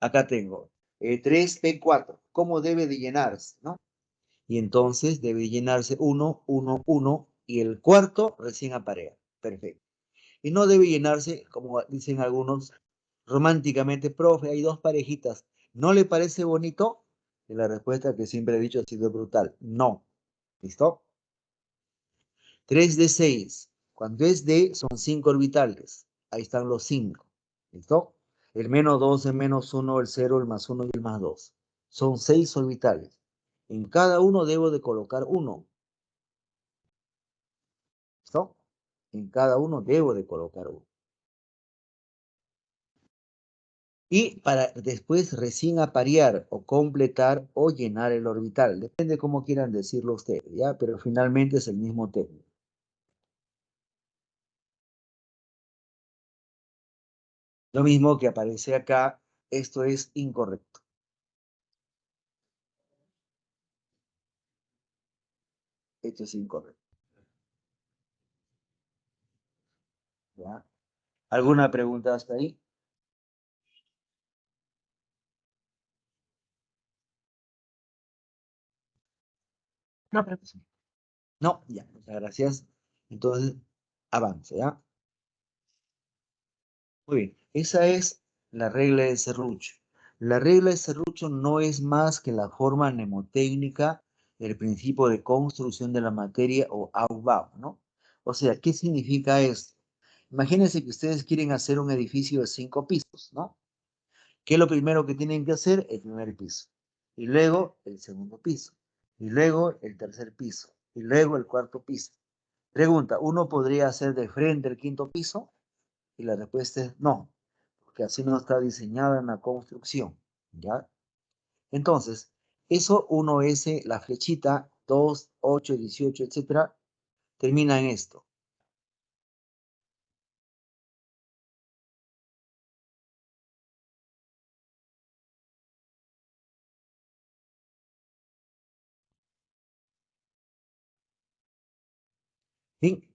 Acá tengo 3p4. ¿Cómo debe de llenarse, no? Y entonces debe llenarse 1, 1, 1 y el cuarto recién aparea. Perfecto. Y no debe llenarse, como dicen algunos, románticamente, profe, hay dos parejitas. ¿No le parece bonito? Y la respuesta que siempre he dicho ha sido brutal. No. ¿Listo? 3 de 6. Cuando es D, son 5 orbitales. Ahí están los 5. ¿Listo? El menos 2, el menos 1, el 0, el más 1 y el más 2. Son 6 orbitales. En cada uno debo de colocar 1. ¿Listo? En cada uno debo de colocar 1. Y para después recién aparear o completar o llenar el orbital. Depende cómo quieran decirlo ustedes, ¿ya? Pero finalmente es el mismo término. Lo mismo que aparece acá, esto es incorrecto. Esto es incorrecto. ¿Ya? ¿Alguna pregunta hasta ahí? No, profesor. No, ya, muchas gracias. Entonces, avance, ¿ya? Muy bien, esa es la regla de Serrucho. La regla de Serrucho no es más que la forma mnemotécnica del principio de construcción de la materia o Aufbau, ¿no? O sea, ¿qué significa esto? Imagínense que ustedes quieren hacer un edificio de 5 pisos, ¿no? ¿Qué es lo primero que tienen que hacer? El primer piso. Y luego el segundo piso. Y luego el tercer piso. Y luego el cuarto piso. Pregunta, ¿uno podría hacer de frente el quinto piso? Y la respuesta es no, porque así no está diseñada en la construcción, ¿ya? Entonces, eso 1S, la flechita, 2, 8, 18, etcétera, termina en esto. ¿Sí?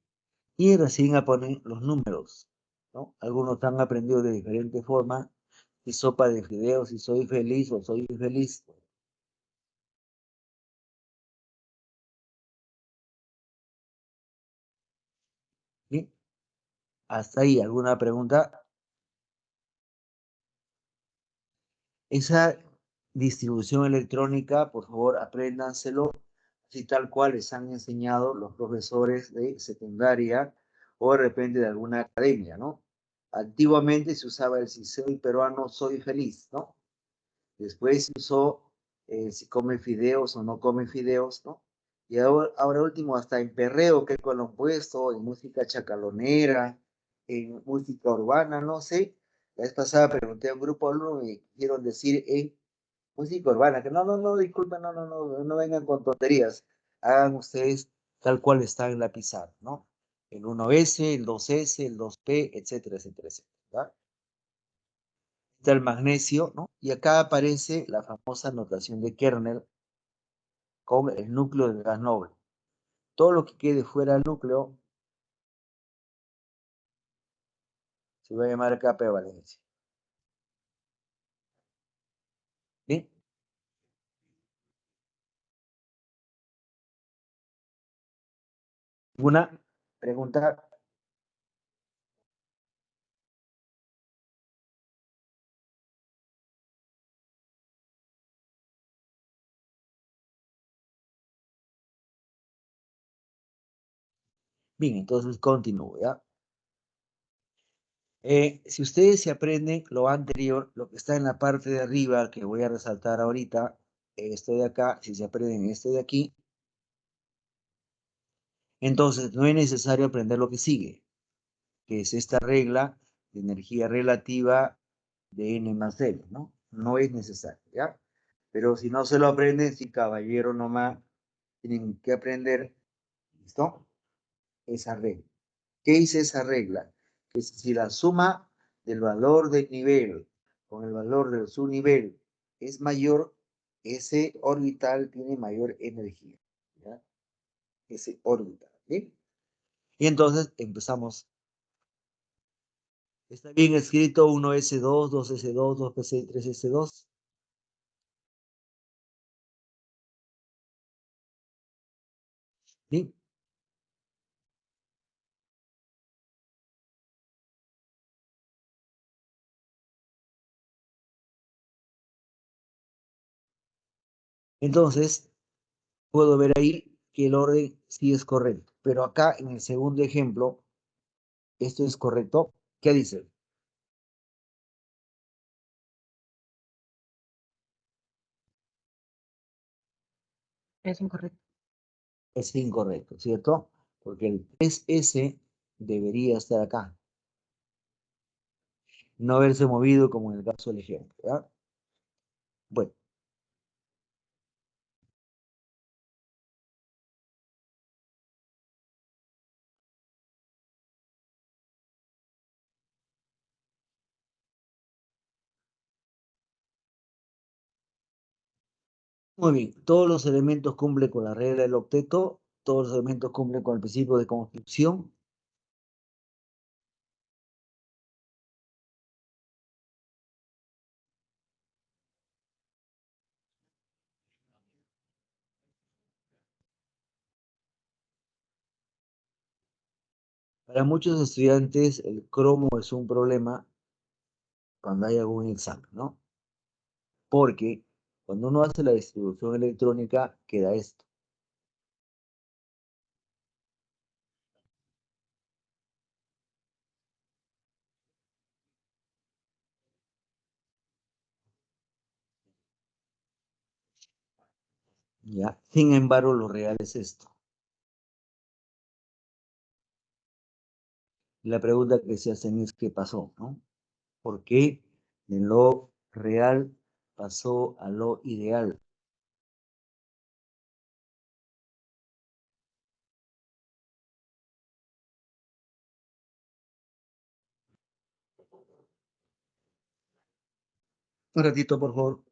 Y recién ponen los números, ¿no? Algunos han aprendido de diferente forma, si sopa de fideos, si soy feliz o soy infeliz. ¿Sí? Hasta ahí, ¿alguna pregunta? Esa distribución electrónica, por favor, apréndanselo, así tal cual les han enseñado los profesores de secundaria o de repente de alguna academia, ¿no? Antiguamente se usaba el si soy peruano, soy feliz, ¿no? Después se usó si come fideos o no come fideos, ¿no? Y ahora último, hasta en perreo, que con lo puesto, en música chacalonera, en música urbana, no sé. La vez pasada pregunté a un grupo de alumnos y me quisieron decir en música urbana, que no, disculpen, no vengan con tonterías. Hagan ustedes tal cual está en la pizarra, ¿no? El 1S, el 2S, el 2P, etcétera, etcétera, etcétera. ¿verdad? Está el magnesio, ¿no? Y acá aparece la famosa notación de Kernel con el núcleo del gas noble. Todo lo que quede fuera del núcleo se va a llamar capa de valencia. ¿Bien? ¿Alguna pregunta? Bien, entonces continúo, ¿ya? Si ustedes se aprenden lo anterior, lo que está en la parte de arriba, que voy a resaltar ahorita, esto de acá, si se aprenden esto de aquí, entonces no es necesario aprender lo que sigue, que es esta regla de energía relativa de N más L, ¿no? No es necesario, ¿ya? Pero si no se lo aprenden, sí, caballero, nomás tienen que aprender, ¿listo? Esa regla. ¿Qué dice esa regla? Que si la suma del valor del nivel con el valor de su nivel es mayor, ese orbital tiene mayor energía, ¿ya? Ese orbital, ¿bien? Y entonces empezamos. ¿Está bien escrito 1S2, 2S2, 2PC, 3S2? ¿Bien? Entonces, puedo ver ahí que el orden sí es correcto. Pero acá en el segundo ejemplo, esto es correcto. ¿Qué dice? Es incorrecto. Es incorrecto, ¿cierto? Porque el 3S debería estar acá. No haberse movido como en el caso del ejemplo, ¿verdad? Bueno, muy bien. Todos los elementos cumplen con la regla del octeto. Todos los elementos cumplen con el principio de construcción. Para muchos estudiantes, el cromo es un problema cuando hay algún examen, ¿no? Porque cuando uno hace la distribución electrónica, queda esto. ¿Ya? Sin embargo, lo real es esto. La pregunta que se hacen es ¿qué pasó, no? ¿Por qué de lo real pasó a lo ideal? Un ratito, por favor.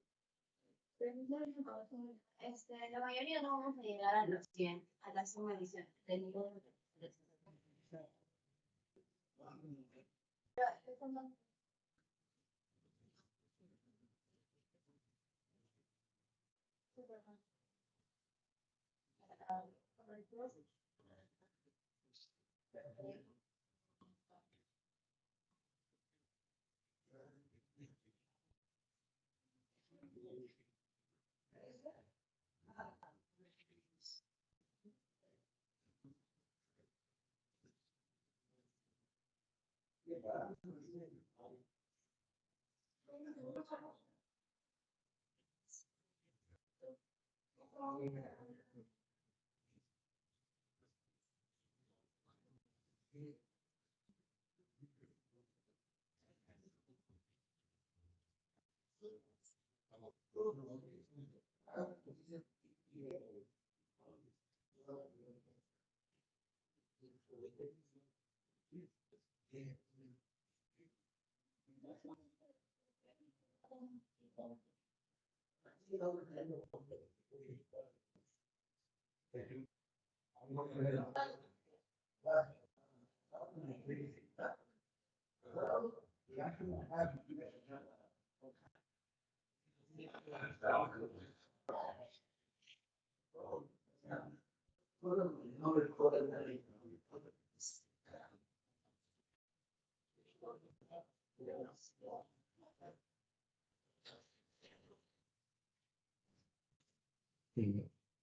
La mayoría no vamos a llegar a los 100, a la suma edición del nivel de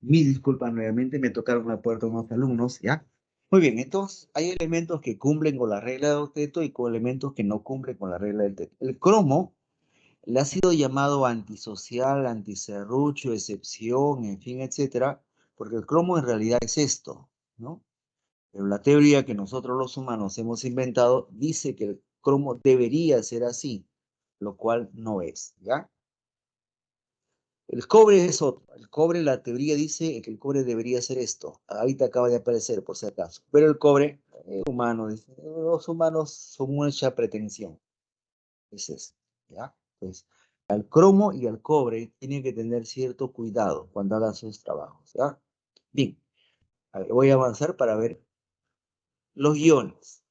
Mi disculpa nuevamente, me tocaron la puerta unos alumnos, ¿ya? Muy bien, entonces hay elementos que cumplen con la regla del octeto y con elementos que no cumplen con la regla del octeto. El cromo le ha sido llamado antisocial, antiserrucho, excepción, en fin, etcétera, porque el cromo en realidad es esto, ¿no? Pero la teoría que nosotros los humanos hemos inventado dice que el cromo debería ser así, lo cual no es, ¿ya? El cobre es otro. El cobre, la teoría dice que el cobre debería ser esto. Ahorita acaba de aparecer, por si acaso. Pero el cobre, humano, dice, los humanos son mucha pretensión. Es eso, ¿ya? Entonces, al cromo y al cobre tienen que tener cierto cuidado cuando hagan sus trabajos, ¿ya? Bien, a ver, voy a avanzar para ver los iones.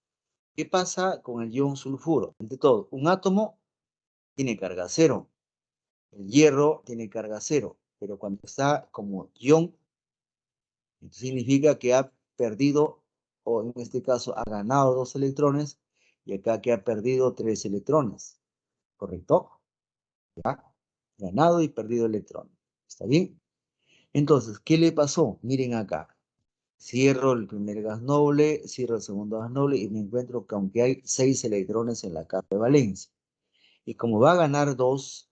¿Qué pasa con el ion sulfuro? Ante todo, un átomo tiene carga cero. El hierro tiene carga cero, pero cuando está como ion, significa que ha perdido, o en este caso ha ganado 2 electrones, y acá que ha perdido 3 electrones, ¿correcto? Ya, ganado y perdido electrones. ¿Está bien? Entonces, ¿qué le pasó? Miren acá. Cierro el primer gas noble, cierro el segundo gas noble y me encuentro que aunque hay 6 electrones en la capa de valencia. Y como va a ganar 2,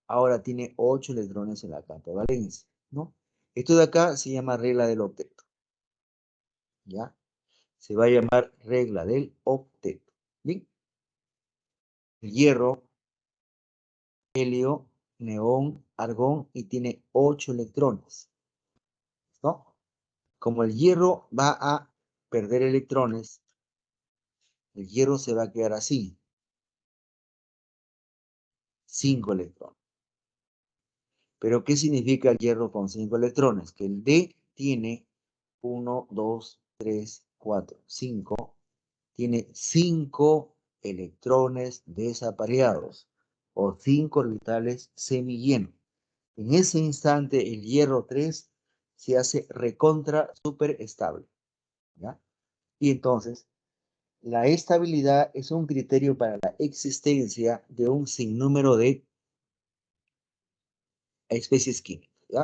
ahora tiene 8 electrones en la capa de valencia, ¿no? Esto de acá se llama regla del octeto, ¿ya? Se va a llamar regla del octeto. ¿Bien? El hierro, helio, neón, argón y tiene 8 electrones, ¿no? Como el hierro va a perder electrones, el hierro se va a quedar así, 5 electrones. ¿Pero qué significa el hierro con 5 electrones? Que el D tiene 1, 2, 3, 4, 5. Tiene 5 electrones desapareados o 5 orbitales semillenos. En ese instante el hierro 3 se hace recontra súper estable, ¿ya? Y entonces la estabilidad es un criterio para la existencia de un sinnúmero de especies químicas, ¿ya?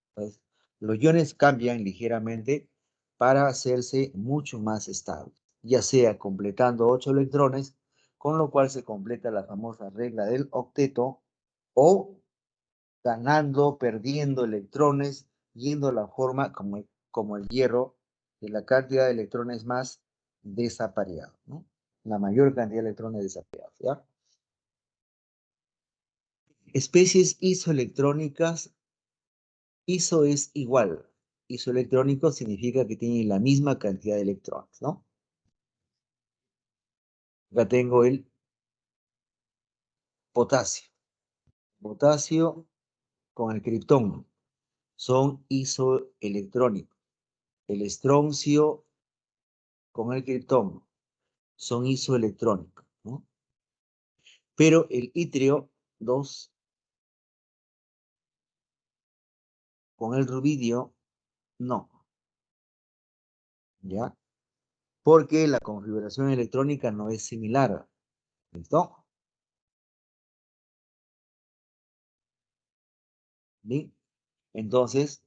Entonces, los iones cambian ligeramente para hacerse mucho más estables, ya sea completando 8 electrones, con lo cual se completa la famosa regla del octeto, o ganando, perdiendo electrones, yendo a la forma como el hierro, de la cantidad de electrones más desapareados, ¿no? La mayor cantidad de electrones desapareados, ¿ya? Especies isoelectrónicas. Iso es igual. Isoelectrónico significa que tiene la misma cantidad de electrones, ¿no? Acá tengo el potasio. Potasio con el criptón son isoelectrónicos. El estroncio con el criptón son isoelectrónicos, ¿no? Pero el itrio 2 con el rubidio no, ¿ya? Porque la configuración electrónica no es similar, ¿listo? Bien, entonces,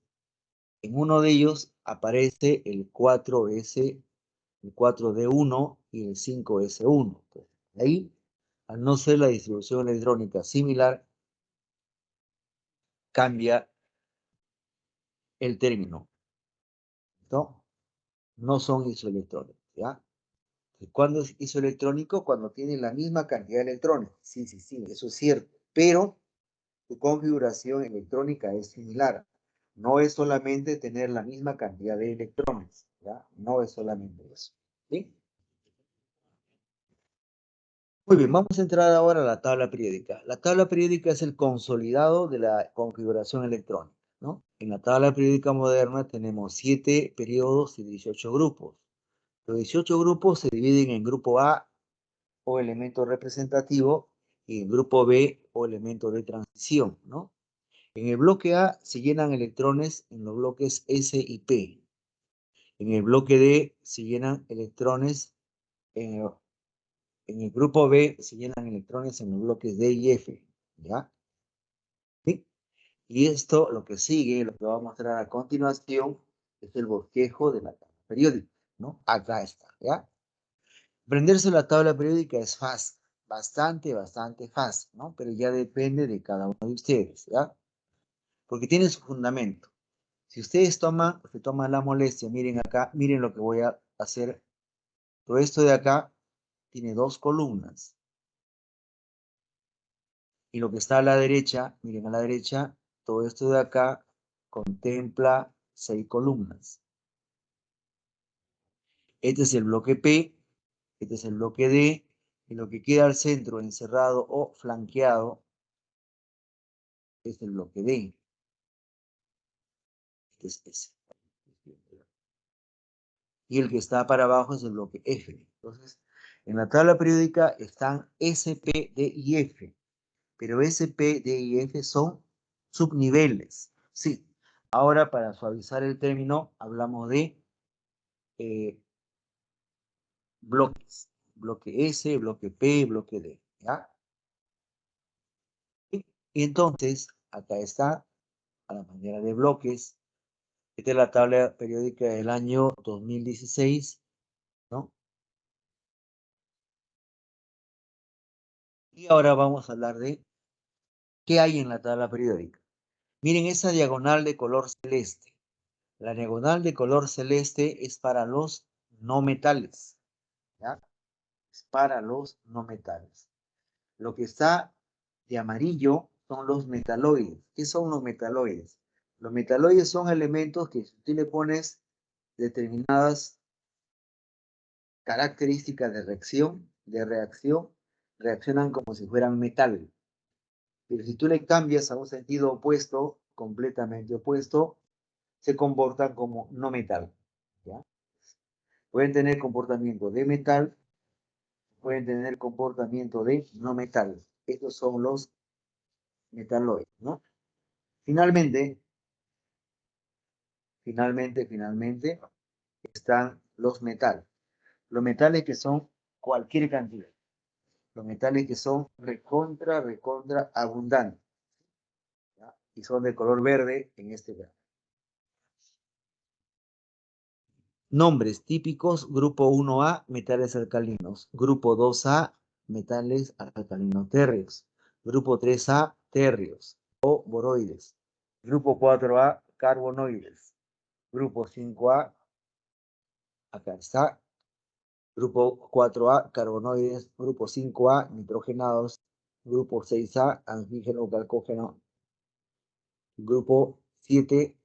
en uno de ellos aparece el 4S, el 4D1 y el 5S1. Entonces, ahí, al no ser la distribución electrónica similar, cambia el término, ¿no? No son isoelectrónicos, ¿ya? ¿Cuándo es isoelectrónico? Cuando tiene la misma cantidad de electrones. Sí, sí, sí, eso es cierto. Pero su configuración electrónica es similar. No es solamente tener la misma cantidad de electrones, ¿ya? No es solamente eso, ¿sí? Muy bien, vamos a entrar ahora a la tabla periódica. La tabla periódica es el consolidado de la configuración electrónica, ¿no? En la tabla periódica moderna tenemos 7 periodos y 18 grupos. Los 18 grupos se dividen en grupo A o elemento representativo y en grupo B o elemento de transición, ¿no? En el bloque A se llenan electrones en los bloques S y P. En el bloque D se llenan electrones en el grupo B se llenan electrones en los bloques D y F, ¿ya? ¿Sí? Y esto, lo que sigue, lo que va a mostrar a continuación, es el bosquejo de la tabla periódica, ¿no? Acá está, ¿ya? Aprenderse la tabla periódica es fácil, bastante fácil, ¿no? Pero ya depende de cada uno de ustedes, ¿ya? Porque tiene su fundamento. Si ustedes se toman la molestia, miren acá, miren lo que voy a hacer. Todo esto de acá tiene 2 columnas. Y lo que está a la derecha, miren a la derecha, todo esto de acá contempla 6 columnas. Este es el bloque P, este es el bloque D, y lo que queda al centro, encerrado o flanqueado, es el bloque D. Este es ese. Y el que está para abajo es el bloque F. Entonces, en la tabla periódica están S, P, D y F. Pero S, P, D y F son subniveles. Sí. Ahora, para suavizar el término, hablamos de bloques. Bloque S, bloque P, bloque D. ¿Ya? Y entonces, acá está, a la manera de bloques. Esta es la tabla periódica del año 2016, ¿no? Y ahora vamos a hablar de qué hay en la tabla periódica. Miren esa diagonal de color celeste. La diagonal de color celeste es para los no metales, ¿ya? Es para los no metales. Lo que está de amarillo son los metaloides. ¿Qué son los metaloides? Los metaloides son elementos que si tú le pones determinadas características de reacción, reaccionan como si fueran metal. Pero si tú le cambias a un sentido opuesto, completamente opuesto, se comportan como no metal, ¿ya? Pueden tener comportamiento de metal, pueden tener comportamiento de no metal. Estos son los metaloides, ¿no? Finalmente, están los metales. Los metales que son cualquier cantidad. Los metales que son recontra abundantes, ¿ya? Y son de color verde en este grafo. Nombres típicos, grupo 1A, metales alcalinos. Grupo 2A, metales alcalinos térreos. Grupo 3A, térreos o boroides. Grupo 4A, carbonoides. Grupo 5A, acá está. Grupo 4A, carbonoides. Grupo 5A, nitrogenados. Grupo 6A, antígeno calcógeno. Grupo 7,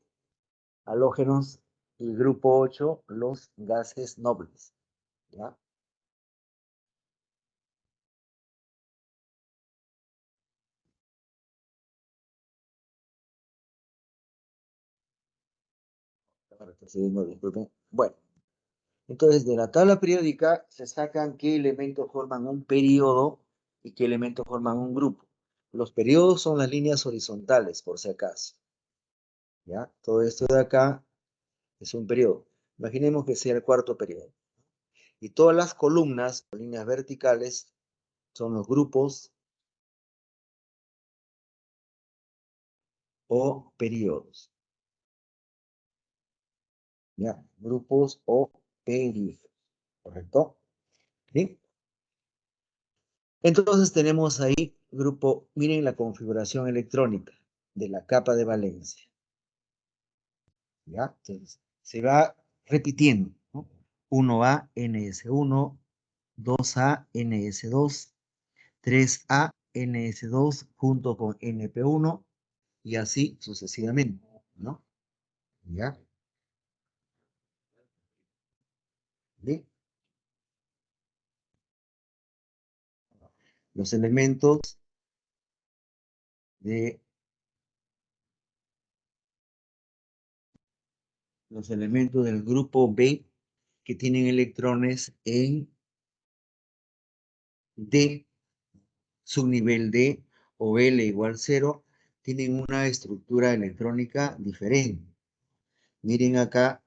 halógenos. Y grupo 8, los gases nobles, ¿ya? Disculpen. Bueno, entonces de la tabla periódica se sacan qué elementos forman un periodo y qué elementos forman un grupo. Los periodos son las líneas horizontales, por si acaso. ¿Ya? Todo esto de acá es un periodo. Imaginemos que sea el cuarto periodo. Y todas las columnas o líneas verticales son los grupos o periodos. ¿Ya? Grupos o periodos. ¿Correcto? ¿Sí? Entonces tenemos ahí grupo, miren la configuración electrónica de la capa de valencia. ¿Ya? Entonces se va repitiendo, ¿no? 1A, NS1, 2A, NS2, 3A, NS2 junto con NP1 y así sucesivamente, ¿no? ¿Ya? ¿Bien? Los elementos de del grupo B que tienen electrones en D, subnivel D o L igual 0, tienen una estructura electrónica diferente. Miren acá,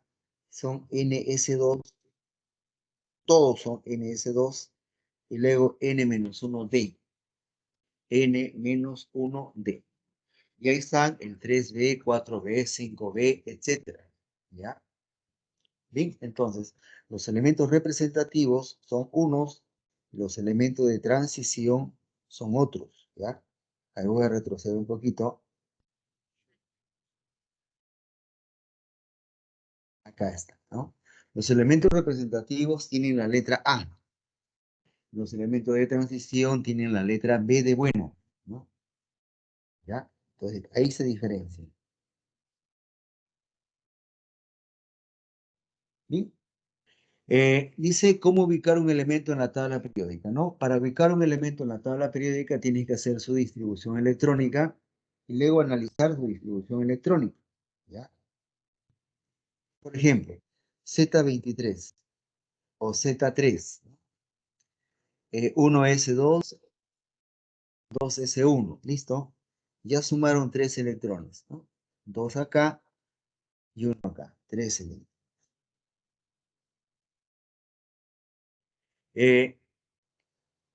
son NS2, todos son NS2, y luego N-1D, N-1D. Y ahí están el 3B, 4B, 5B, etcétera, ¿ya? Bien, entonces, los elementos representativos son unos, los elementos de transición son otros, ¿ya? Ahí voy a retroceder un poquito. Acá está, ¿no? Los elementos representativos tienen la letra A. Los elementos de transición tienen la letra B de bueno, ¿no? ¿Ya? Entonces, ahí se diferencian. Bien. Dice cómo ubicar un elemento en la tabla periódica, ¿no? Para ubicar un elemento en la tabla periódica tienes que hacer su distribución electrónica y luego analizar su distribución electrónica, ¿ya? Por ejemplo, Z23 o Z3, 1S2, 2S1, ¿listo? Ya sumaron 3 electrones, ¿no? 2 acá y 1 acá, 3 electrones.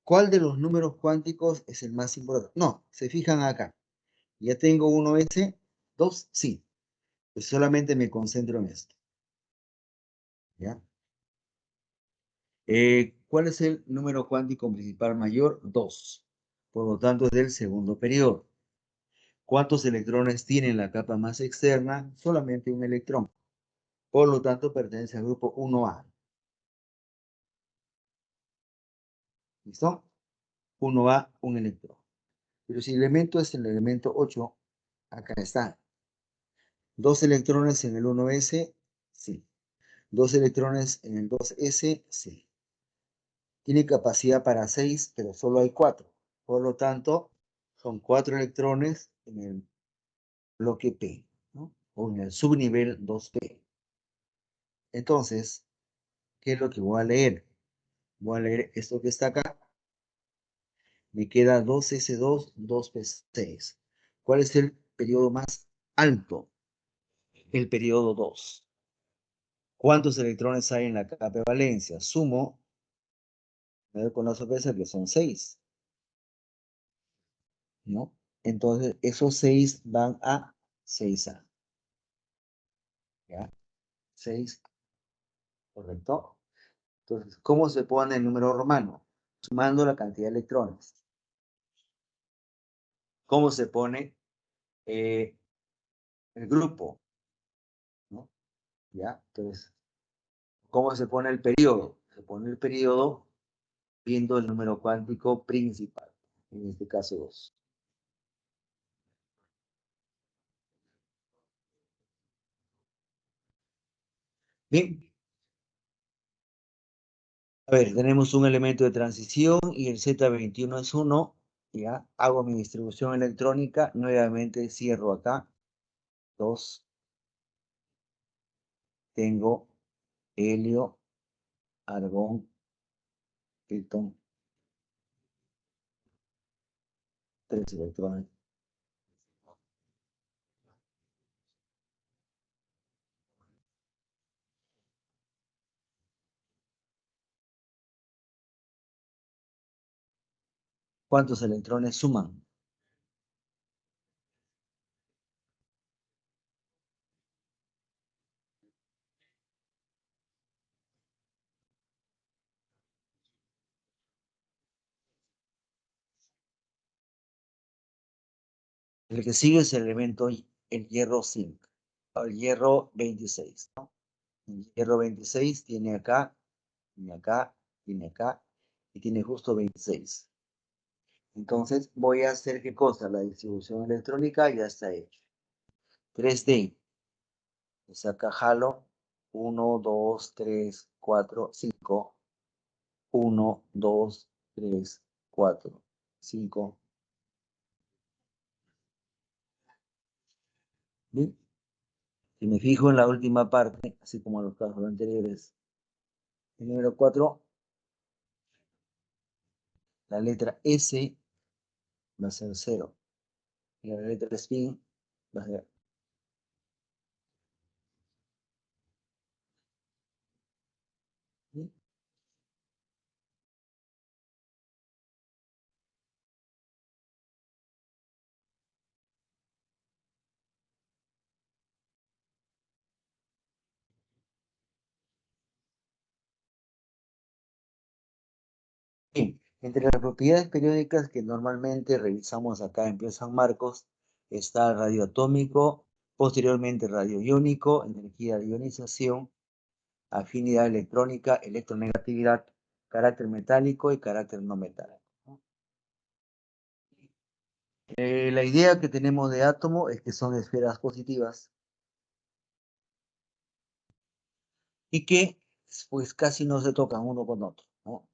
¿Cuál de los números cuánticos es el más importante? No, se fijan acá. Ya tengo 1S, 2, sí. Pues solamente me concentro en esto. ¿Ya? ¿Cuál es el número cuántico principal mayor? 2. Por lo tanto, es del segundo periodo. ¿Cuántos electrones tiene la capa más externa? Solamente un electrón. Por lo tanto, pertenece al grupo 1A. ¿Listo? 1A, un electrón. Pero si el elemento es el elemento 8, acá está. 2 electrones en el 1S, sí. 2 electrones en el 2S, sí. Tiene capacidad para 6, pero solo hay 4. Por lo tanto, son 4 electrones en el bloque P, ¿no? O en el subnivel 2P. Entonces, ¿qué es lo que voy a leer? Voy a leer esto que está acá. Me queda 2S2, 2P6. ¿Cuál es el periodo más alto? El periodo 2. ¿Cuántos electrones hay en la capa de valencia? Sumo, me doy con la sorpresa que son 6. ¿No? Entonces, esos 6 van a 6A. ¿Ya? 6, ¿correcto? Entonces, ¿cómo se pone el número romano? Sumando la cantidad de electrones. ¿Cómo se pone el grupo? ¿No? ¿Ya? Entonces, ¿cómo se pone el periodo? Se pone el periodo viendo el número cuántico principal, en este caso 2. Bien. A ver, tenemos un elemento de transición y el Z21 es 1. Ya, hago mi distribución electrónica. Nuevamente cierro acá. 2. Tengo helio, argón, pitón. 3 electrones. ¿Cuántos electrones suman? El que sigue es el elemento, el hierro zinc, o el hierro 26, ¿no? El hierro 26 tiene acá, tiene acá, tiene acá, y tiene justo 26. Entonces voy a hacer qué cosa, la distribución electrónica ya está hecha. 3D. Saca jalo 1, 2, 3, 4, 5. 1, 2, 3, 4, 5. Bien. Si me fijo en la última parte, así como en los casos anteriores, el número 4, la letra S va a ser 0. Y la letra spin va a ser. ¿Sí? Bien. Entre las propiedades periódicas que normalmente revisamos acá en Bio San Marcos está el radio atómico, posteriormente radio iónico, energía de ionización, afinidad electrónica, electronegatividad, carácter metálico y carácter no metálico. La idea que tenemos de átomo es que son esferas positivas y que pues casi no se tocan uno con otro, ¿no?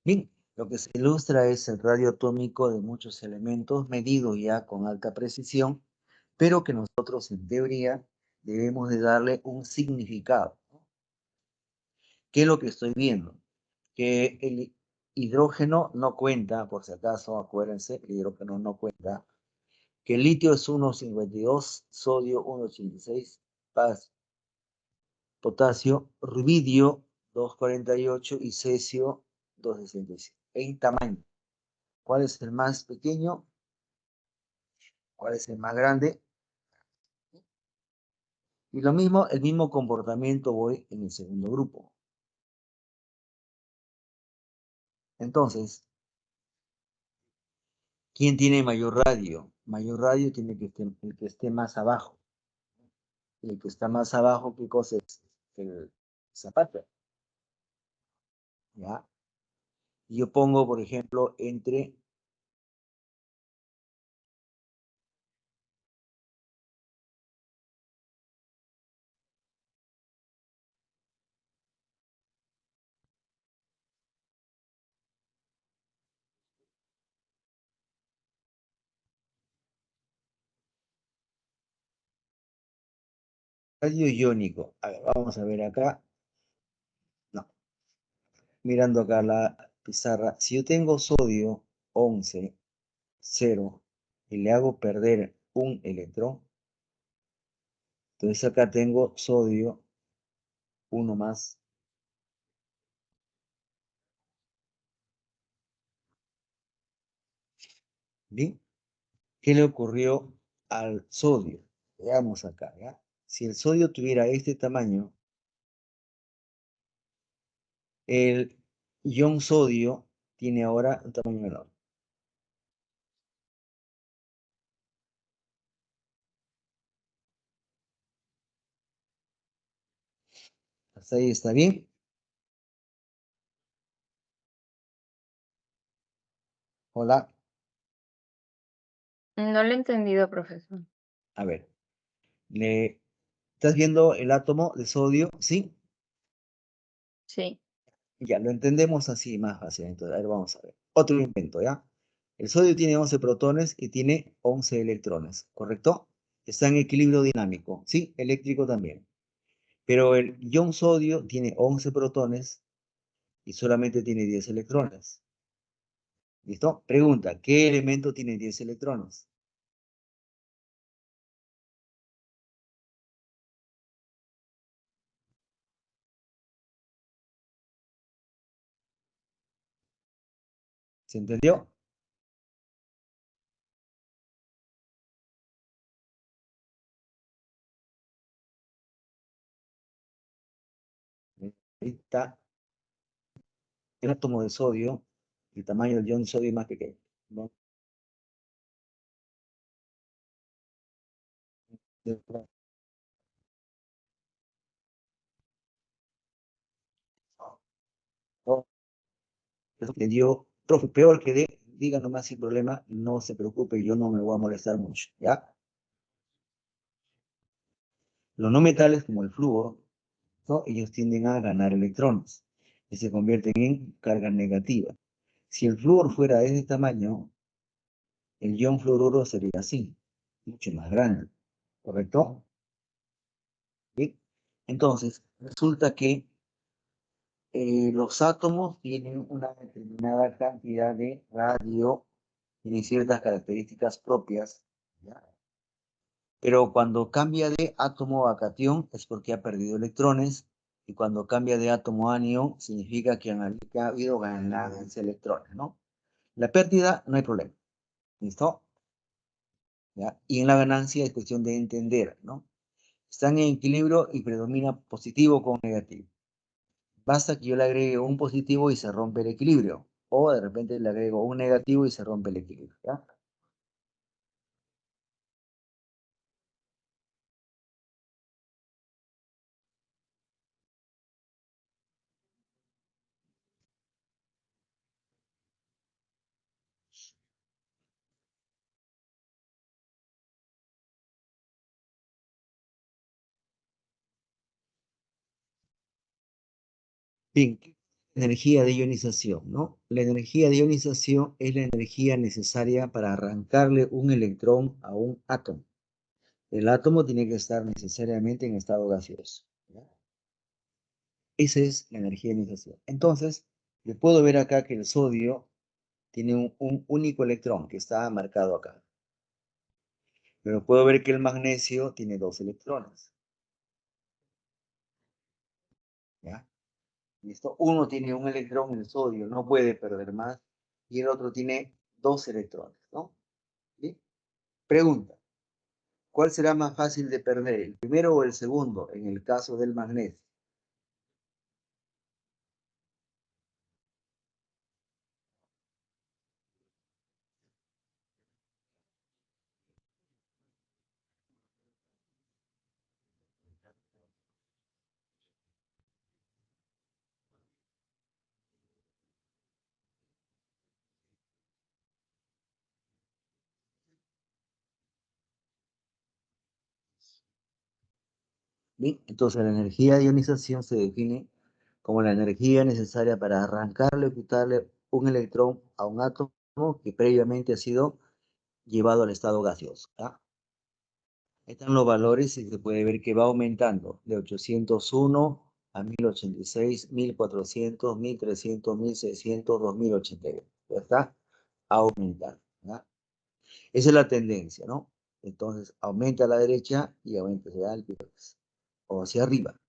Bien, lo que se ilustra es el radio atómico de muchos elementos medido ya con alta precisión, pero que nosotros en teoría debemos de darle un significado, ¿no? ¿Qué es lo que estoy viendo? Que el hidrógeno no cuenta, por si acaso, acuérdense, el hidrógeno no cuenta, que el litio es 1,52, sodio 1,86, potasio, rubidio 2,48 y cesio 2,65. En tamaño, ¿cuál es el más pequeño? ¿Cuál es el más grande? Y lo mismo, el mismo comportamiento voy en el segundo grupo. Entonces, ¿quién tiene mayor radio? Mayor radio tiene que estar el que esté más abajo. Y el que está más abajo, ¿qué cosa es? El zapato. ¿Ya? Yo pongo, por ejemplo, entre radio iónico. A ver, vamos a ver acá. No, mirando acá la pizarra. Si yo tengo sodio 11, 0, y le hago perder un electrón, entonces acá tengo sodio 1 más. Bien, ¿qué le ocurrió al sodio? Veamos acá, ¿ya? Si el sodio tuviera este tamaño, el ion sodio tiene ahora un tamaño menor. ¿Hasta ahí está bien? Hola. No lo he entendido, profesor. A ver, ¿estás viendo el átomo de sodio? ¿Sí? Sí. Ya, lo entendemos así más fácil. Entonces, a ver, vamos a ver. Otro invento, ¿ya? El sodio tiene 11 protones y tiene 11 electrones, ¿correcto? Está en equilibrio dinámico, ¿sí? Eléctrico también. Pero el ion sodio tiene 11 protones y solamente tiene 10 electrones. ¿Listo? Pregunta, ¿qué elemento tiene 10 electrones? ¿Se entendió? Ahí está el átomo de sodio, el tamaño del ion sodio es más pequeño, ¿no? ¿no? Eso le dio, profe, peor que diga nomás sin problema, no se preocupe, yo no me voy a molestar mucho, ¿ya? Los no metales como el flúor, ¿no? Ellos tienden a ganar electrones y se convierten en carga negativa. Si el flúor fuera de ese tamaño, el ion fluoruro sería así, mucho más grande, ¿correcto? ¿Sí? Entonces, resulta que los átomos tienen una determinada cantidad de radio, tienen ciertas características propias, ¿ya? Pero cuando cambia de átomo a catión es porque ha perdido electrones, y cuando cambia de átomo a anión significa que ha habido ganancia de electrones, ¿no? La pérdida no hay problema, ¿listo? ¿Ya? Y en la ganancia es cuestión de entender, ¿no? Están en equilibrio y predomina positivo con negativo. Basta que yo le agregue un positivo y se rompe el equilibrio. O de repente le agrego un negativo y se rompe el equilibrio, ¿ya? Bien, energía de ionización, ¿no? La energía de ionización es la energía necesaria para arrancarle un electrón a un átomo. El átomo tiene que estar necesariamente en estado gaseoso, ¿ya? Esa es la energía de ionización. Entonces, le puedo ver acá que el sodio tiene un único electrón que está marcado acá. Pero puedo ver que el magnesio tiene 2 electrones, ¿ya? ¿Listo? Uno tiene un electrón, el sodio, no puede perder más, y el otro tiene 2 electrones, ¿no? ¿Sí? Pregunta, ¿cuál será más fácil de perder, el primero o el segundo, en el caso del magnesio? Bien, entonces la energía de ionización se define como la energía necesaria para arrancarle o quitarle un electrón a un átomo que previamente ha sido llevado al estado gaseoso, ¿ya? Están los valores y se puede ver que va aumentando de 801 a 1086, 1400, 1300, 1600, 2082. ¿Ya está? Aumentando, ¿ya? Esa es la tendencia, ¿no? Entonces, aumenta a la derecha y aumenta hacia el o hacia arriba.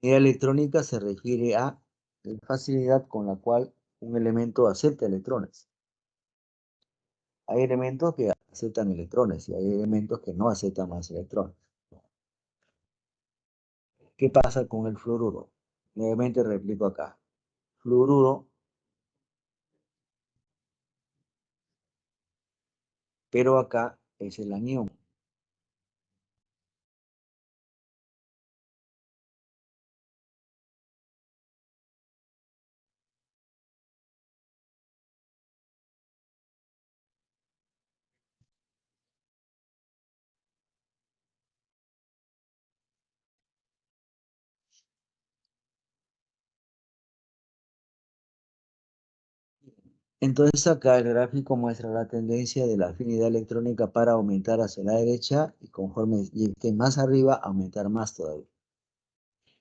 La electrónica se refiere a la facilidad con la cual un elemento acepta electrones. Hay elementos que aceptan electrones y hay elementos que no aceptan más electrones. ¿Qué pasa con el fluoruro? Nuevamente replico acá. Fluoruro, pero acá es el anión. Entonces acá el gráfico muestra la tendencia de la afinidad electrónica para aumentar hacia la derecha y conforme esté más arriba, aumentar más todavía.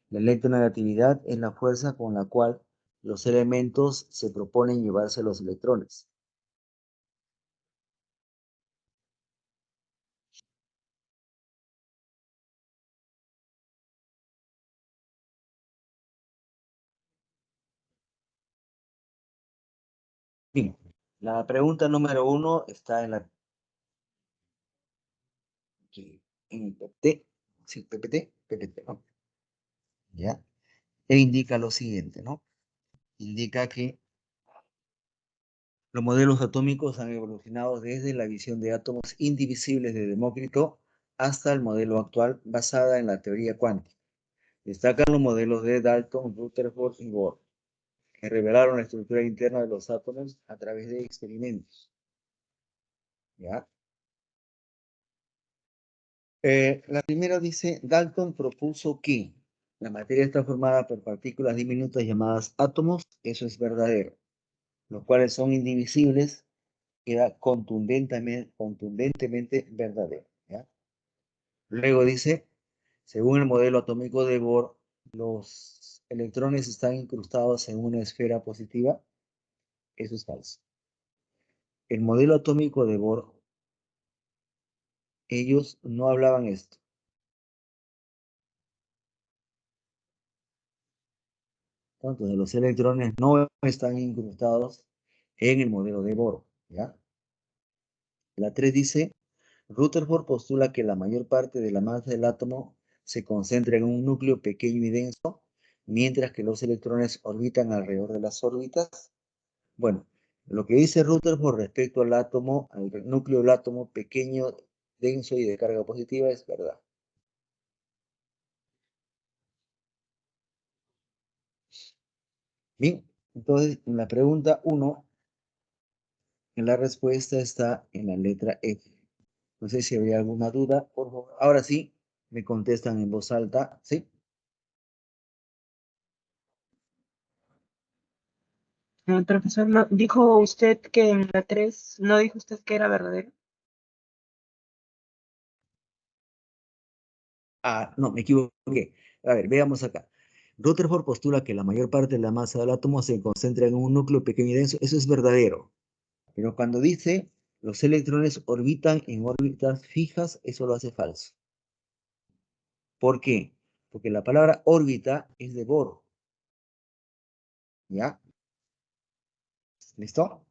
La electronegatividad es la fuerza con la cual los elementos se proponen llevarse los electrones. Bien, la pregunta número 1 está en el PPT, sí, PPT, ¿no? ¿Ya? E indica lo siguiente, ¿no? Indica que los modelos atómicos han evolucionado desde la visión de átomos indivisibles de Demócrito hasta el modelo actual basada en la teoría cuántica. Destacan los modelos de Dalton, Rutherford y Bohr, que revelaron la estructura interna de los átomos a través de experimentos. ¿Ya? La primera dice, Dalton propuso que la materia está formada por partículas diminutas llamadas átomos, eso es verdadero, los cuales son indivisibles, queda contundentemente verdadero. ¿Ya? Luego dice, según el modelo atómico de Bohr, los electrones están incrustados en una esfera positiva, eso es falso. El modelo atómico de Bohr, ellos no hablaban esto. Entonces, los electrones no están incrustados en el modelo de Bohr, ¿ya? La 3 dice, Rutherford postula que la mayor parte de la masa del átomo se concentra en un núcleo pequeño y denso, mientras que los electrones orbitan alrededor de las órbitas. Bueno, lo que dice Rutherford respecto al átomo, al núcleo del átomo pequeño, denso y de carga positiva es verdad. Bien, entonces en la pregunta 1, la respuesta está en la letra F. No sé si había alguna duda, por favor. Ahora sí, me contestan en voz alta, ¿sí? Profesor, ¿dijo usted que en la 3 no dijo usted que era verdadero? Ah, no, me equivoqué. A ver, veamos acá. Rutherford postula que la mayor parte de la masa del átomo se concentra en un núcleo pequeño y denso. Eso es verdadero. Pero cuando dice los electrones orbitan en órbitas fijas, eso lo hace falso. ¿Por qué? Porque la palabra órbita es de Bohr. ¿Ya? ¿Listo?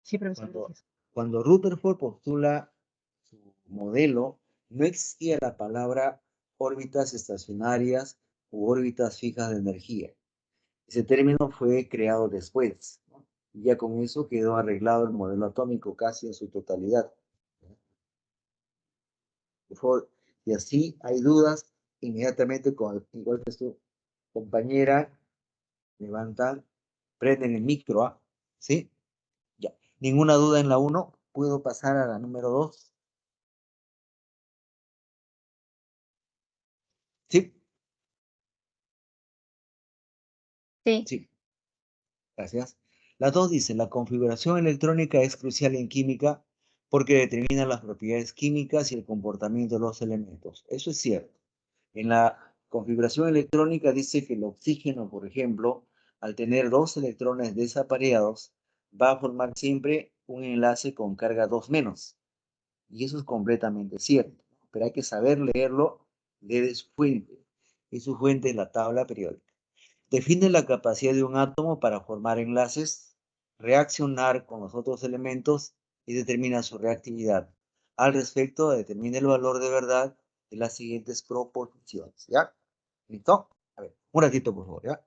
Sí, profesor, Cuando, gracias. cuando Rutherford postula su modelo, no existía la palabra órbitas estacionarias u órbitas fijas de energía. Ese término fue creado después, ¿no? Y ya con eso quedó arreglado el modelo atómico casi en su totalidad. Por favor, y así hay dudas, inmediatamente, igual que su compañera, levantan, prenden el micro, ¿ah? ¿Sí? Ya. Ninguna duda en la 1. ¿Puedo pasar a la número 2? ¿Sí? Sí, Sí. Gracias. La 2 dice, la configuración electrónica es crucial en química porque determina las propiedades químicas y el comportamiento de los elementos. Eso es cierto. En la configuración electrónica dice que el oxígeno, por ejemplo, al tener dos electrones desapareados, va a formar siempre un enlace con carga 2 menos. Y eso es completamente cierto. Pero hay que saber leerlo desde su fuente. Y su fuente es la tabla periódica. Define la capacidad de un átomo para formar enlaces, reaccionar con los otros elementos y determina su reactividad. Al respecto, determina el valor de verdad de las siguientes proposiciones. ¿Ya? ¿Listo? A ver, un ratito, por favor, ¿ya?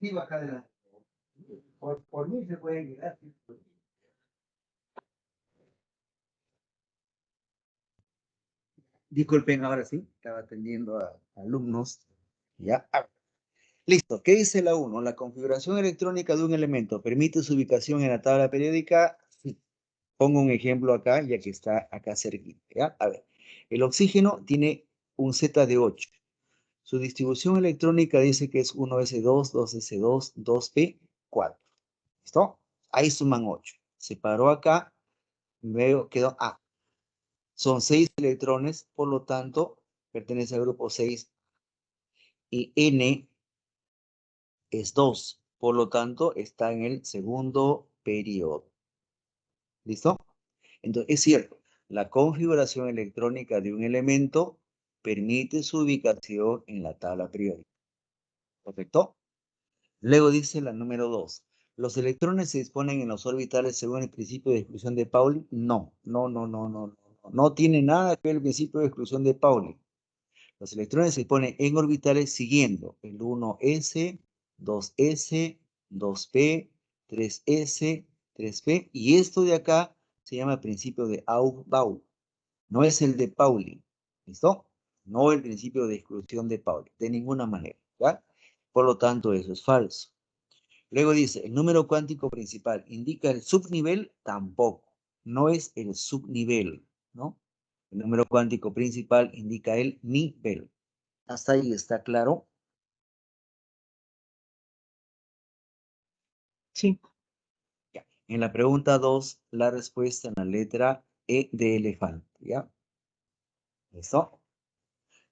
Sí, baja adelante. Por mí se puede llegar. Disculpen, ahora sí, estaba atendiendo a alumnos. Ya. Listo. ¿Qué dice la 1? La configuración electrónica de un elemento permite su ubicación en la tabla periódica. Sí. Pongo un ejemplo acá, ya que está acá cerquita. ¿Ya? A ver, el oxígeno tiene un Z de 8. Su distribución electrónica dice que es 1s2, 2s2, 2p, 4. ¿Listo? Ahí suman 8. Se paró acá, luego quedó A. Son 6 electrones, por lo tanto, pertenece al grupo 6. Y N es 2, por lo tanto, está en el segundo periodo. ¿Listo? Entonces, es cierto, la configuración electrónica de un elemento permite su ubicación en la tabla periódica. ¿Correcto? Luego dice la número 2. ¿Los electrones se disponen en los orbitales según el principio de exclusión de Pauli? No, no, no, no, no, no. No tiene nada que ver el principio de exclusión de Pauli. Los electrones se disponen en orbitales siguiendo el 1s, 2s, 2p, 3s, 3p, y esto de acá se llama principio de Aufbau. No es el de Pauli. ¿Listo? No el principio de exclusión de Pauli, de ninguna manera. ¿Ya? Por lo tanto, eso es falso. Luego dice, el número cuántico principal indica el subnivel, tampoco. No es el subnivel, ¿no? El número cuántico principal indica el nivel. ¿Hasta ahí está claro? Sí. Ya. En la pregunta 2, la respuesta en la letra E de elefante, ¿ya? ¿Listo?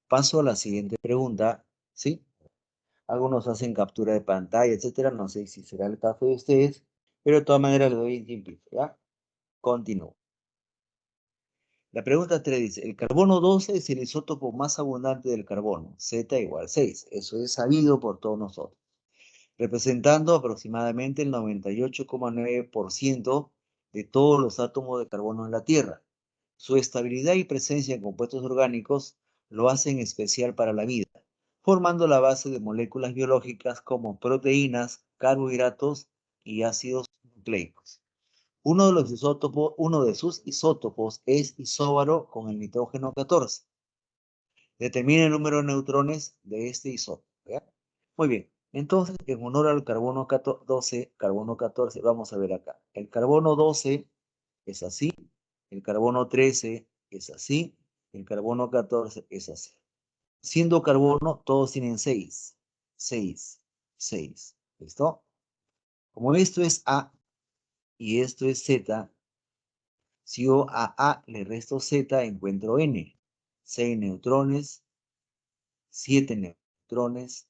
Paso a la siguiente pregunta, ¿sí? Algunos hacen captura de pantalla, etcétera. No sé si será el caso de ustedes, pero de todas maneras le doy un tiempito, ¿ya? Continúo. La pregunta 3 dice, el carbono 12 es el isótopo más abundante del carbono, Z igual 6. Eso es sabido por todos nosotros, representando aproximadamente el 98,9% de todos los átomos de carbono en la Tierra. Su estabilidad y presencia en compuestos orgánicos lo hacen especial para la vida, formando la base de moléculas biológicas como proteínas, carbohidratos y ácidos nucleicos. Uno de sus isótopos es isóbaro con el nitrógeno 14. Determina el número de neutrones de este isótopo. ¿Ya? Muy bien. Entonces, en honor al carbono 12, vamos a ver acá. El carbono 12 es así, el carbono 13 es así, el carbono 14 es así. Siendo carbono, todos tienen 6. 6, 6. ¿Listo? Como esto es A y esto es Z, si yo a A le resto Z, encuentro N. 6 neutrones, 7 neutrones,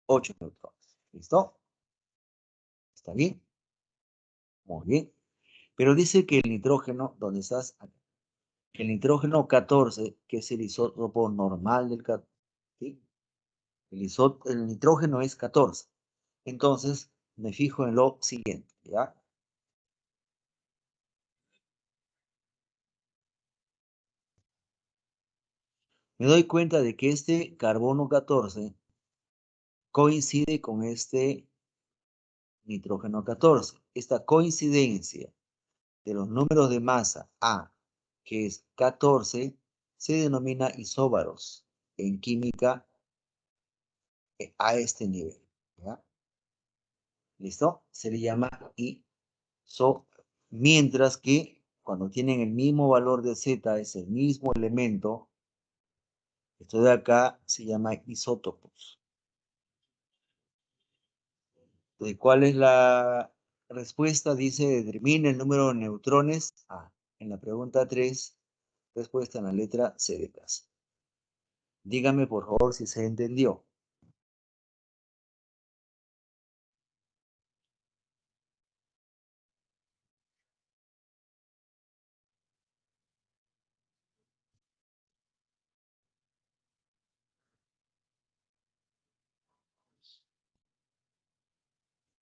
8 neutrones. ¿Listo? ¿Está bien? Muy bien. Pero dice que el nitrógeno, ¿dónde estás? Acá. El nitrógeno 14, que es el isótopo normal del 14, ¿sí? El nitrógeno es 14. Entonces, me fijo en lo siguiente, ¿ya? Me doy cuenta de que este carbono 14 coincide con este nitrógeno 14. Esta coincidencia de los números de masa A, que es 14, se denomina isóbaros en química a este nivel. ¿Ya? ¿Listo? Se le llama isóbaro. Mientras que cuando tienen el mismo valor de Z, es el mismo elemento, esto de acá se llama isótopos. ¿Cuál es la respuesta? Dice, determina el número de neutrones A. En la pregunta 3, respuesta en la letra C de casa. Dígame, por favor, si se entendió.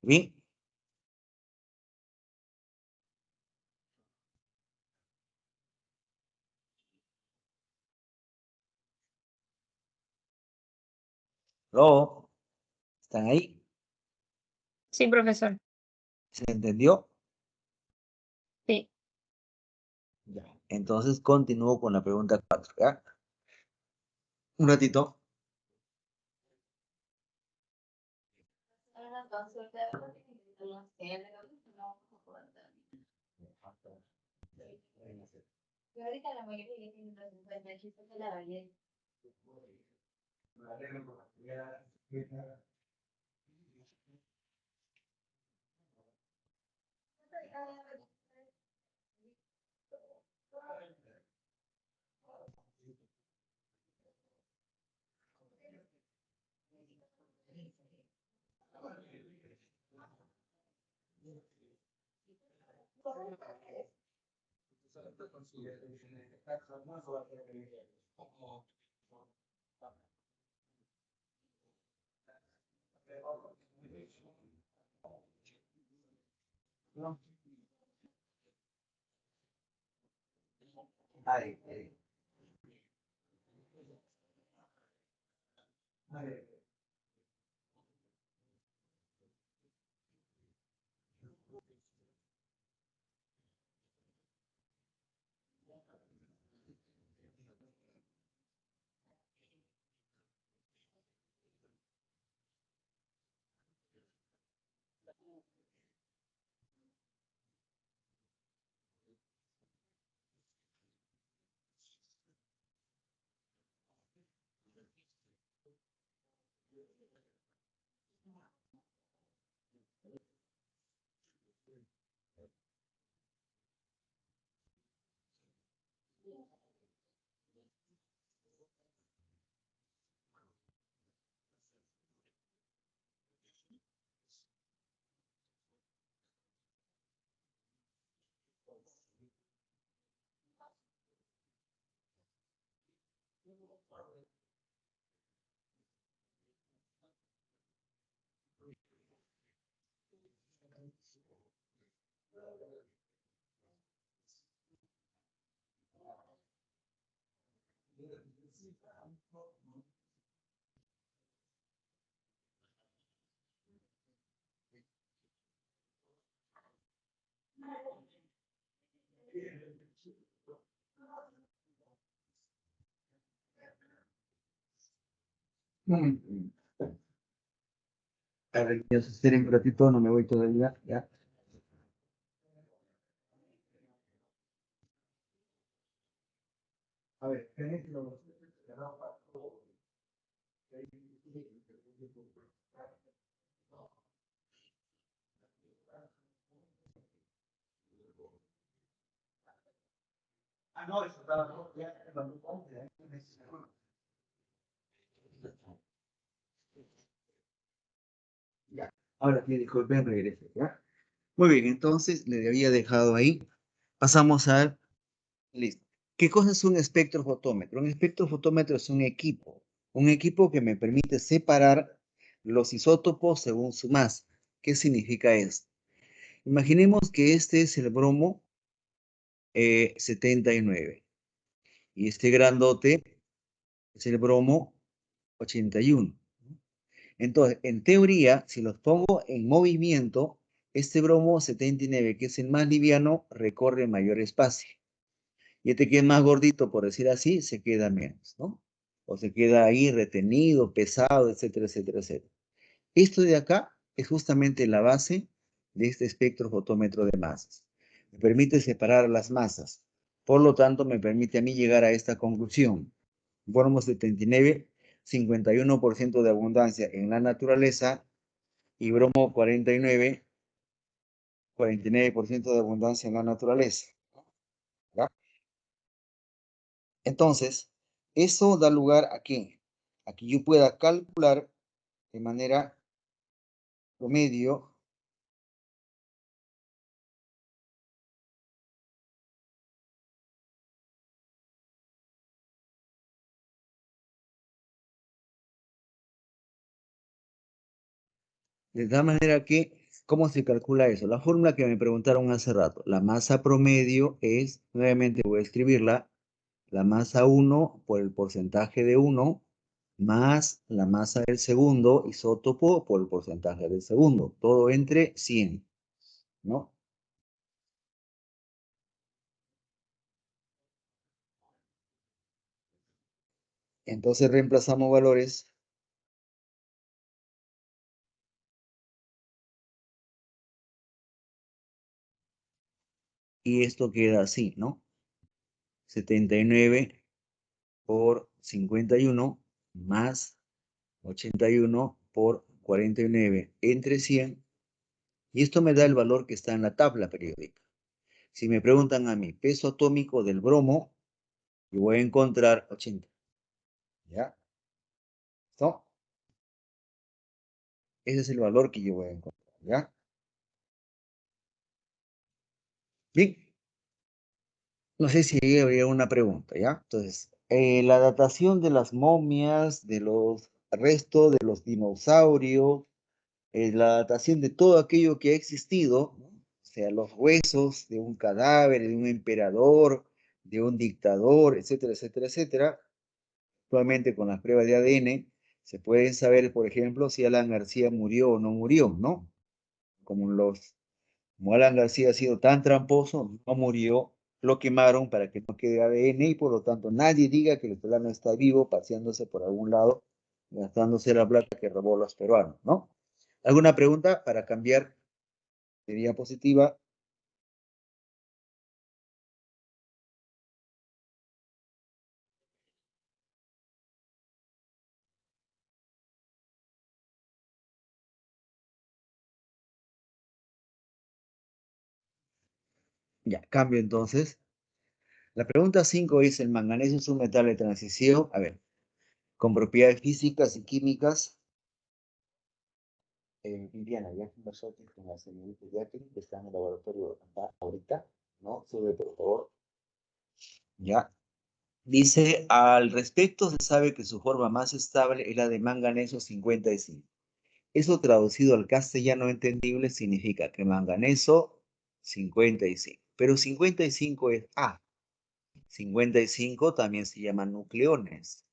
¿Bien? ¿Lo? ¿Están ahí? Sí, profesor. ¿Se entendió? Sí. Ya. Entonces continúo con la pregunta 4, ¿ya? Un ratito. Una consulta, no sé, no puedo dar. Pero ahorita la mayoría ya tienen los 50, chistes de la valía. Ay, a ver, niños, esperen un ratito, no me voy todavía, ¿ya? A ver, no, eso estaba ya. Ya. Ahora sí, disculpen, regrese, ¿ya? Muy bien, entonces le había dejado ahí. Pasamos a... Listo. ¿Qué cosa es un espectrofotómetro? Un espectrofotómetro es un equipo que me permite separar los isótopos según su masa. ¿Qué significa esto? Imaginemos que este es el bromo 79 y este grandote es el bromo 81. Entonces, en teoría, si los pongo en movimiento, este bromo 79, que es el más liviano, recorre mayor espacio. Y este que es más gordito, por decir así, se queda menos, ¿no? O se queda ahí retenido, pesado, etcétera, etcétera, etcétera. Esto de acá es justamente la base de este espectrofotómetro de masas. Me permite separar las masas. Por lo tanto, me permite a mí llegar a esta conclusión. Bromo 79, 51% de abundancia en la naturaleza y bromo 49, 49% de abundancia en la naturaleza. ¿Ya? Entonces, eso da lugar a que yo pueda calcular de manera promedio de tal manera que, ¿cómo se calcula eso? La fórmula que me preguntaron hace rato, la masa promedio es, nuevamente voy a escribirla, la masa 1 por el porcentaje de 1 más la masa del segundo isótopo por el porcentaje del segundo, todo entre 100, ¿no? Entonces reemplazamos valores. Y esto queda así, ¿no? 79 por 51 más 81 por 49 entre 100. Y esto me da el valor que está en la tabla periódica. Si me preguntan a mí, peso atómico del bromo, yo voy a encontrar 80. ¿Ya? ¿Listo? Ese es el valor que yo voy a encontrar. ¿Ya? Bien. No sé si habría una pregunta, ¿ya? Entonces, la datación de las momias, de los restos de los dinosaurios, la datación de todo aquello que ha existido, ¿no? O sea, los huesos de un cadáver, de un emperador, de un dictador, etcétera, etcétera, etcétera. Actualmente con las pruebas de ADN se pueden saber, por ejemplo, si Alan García murió o no murió, ¿no? Como Alan García ha sido tan tramposo, no murió, lo quemaron para que no quede ADN y por lo tanto nadie diga que el peruano está vivo paseándose por algún lado, gastándose la plata que robó los peruanos, ¿no? ¿Alguna pregunta para cambiar de diapositiva? Ya, cambio entonces. La pregunta 5 es, ¿el manganeso es un metal de transición? A ver, con propiedades físicas y químicas. Viviana, ya conversó con la señorita Jacqueline, que está en el laboratorio acá ahorita, ¿no? Sube, por favor. Ya. Dice, al respecto se sabe que su forma más estable es la de manganeso 55. Eso traducido al castellano entendible significa que manganeso 55. Pero 55 es A. 55 también se llaman nucleones,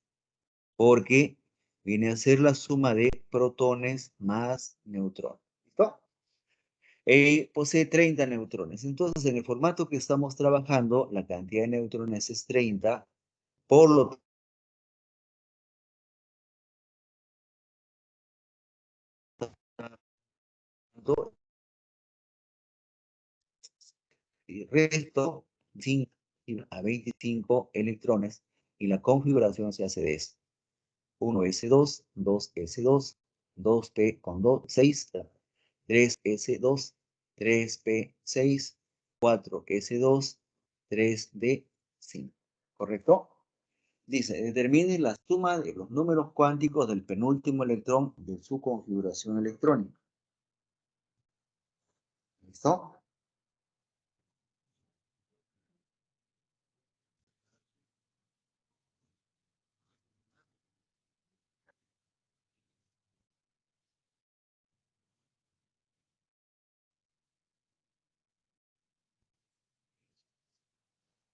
porque viene a ser la suma de protones más neutrones. ¿Listo? Posee 30 neutrones. Entonces, en el formato que estamos trabajando, la cantidad de neutrones es 30, por lo tanto, el resto 5 a 25 electrones y la configuración se hace de esto. 1s2, 2s2, 2p con 2, 6, 3s2, 3p6, 4s2, 3d5. ¿Correcto? Dice, determine la suma de los números cuánticos del penúltimo electrón de su configuración electrónica. ¿Listo?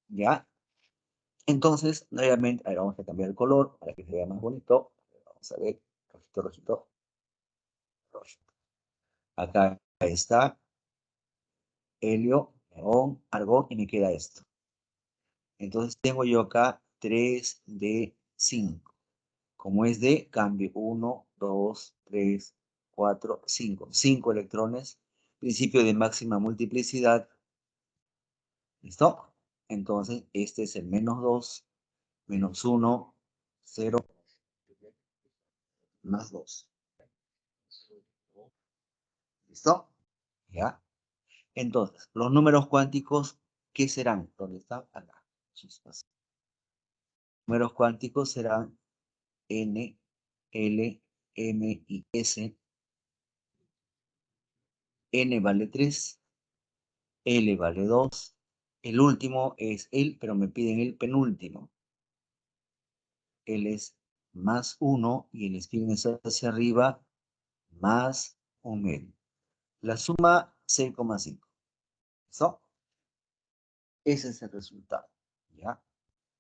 ¿Ya? Entonces, nuevamente, ahora vamos a cambiar el color para que se vea más bonito. Vamos a ver, rojito, rojito, rojito. Acá está helio, neón, argón y me queda esto. Entonces tengo yo acá 3d5. Como es D, cambio 1, 2, 3, 4, 5. 5 electrones. Principio de máxima multiplicidad. ¿Listo? Entonces, este es el menos 2, menos 1, 0, más 2. ¿Listo? ¿Ya? Entonces, los números cuánticos, ¿qué serán? ¿Dónde están? Acá. Chispas. Números cuánticos serán N, L, M y S. N vale 3, L vale 2. El último es el, pero me piden el penúltimo. L es más 1 y el spin es hacia arriba más 1 medio. La suma 6,5. ¿Listo? Ese es el resultado. ¿Ya?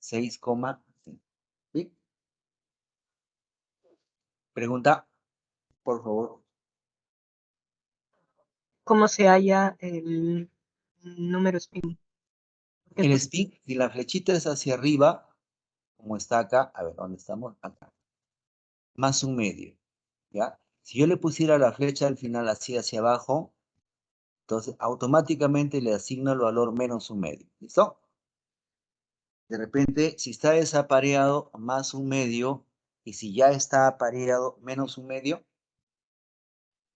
6,5. ¿Sí? Pregunta, por favor. ¿Cómo se halla el número spin? Porque El pues, spin, si la flechita es hacia arriba, como está acá, a ver, ¿dónde estamos? Acá. Más 1 medio. ¿Ya? Si yo le pusiera la flecha al final así hacia abajo, entonces automáticamente le asigno el valor menos 1 medio. ¿Listo? De repente, si está desapareado, más 1 medio, y si ya está apareado, menos 1 medio,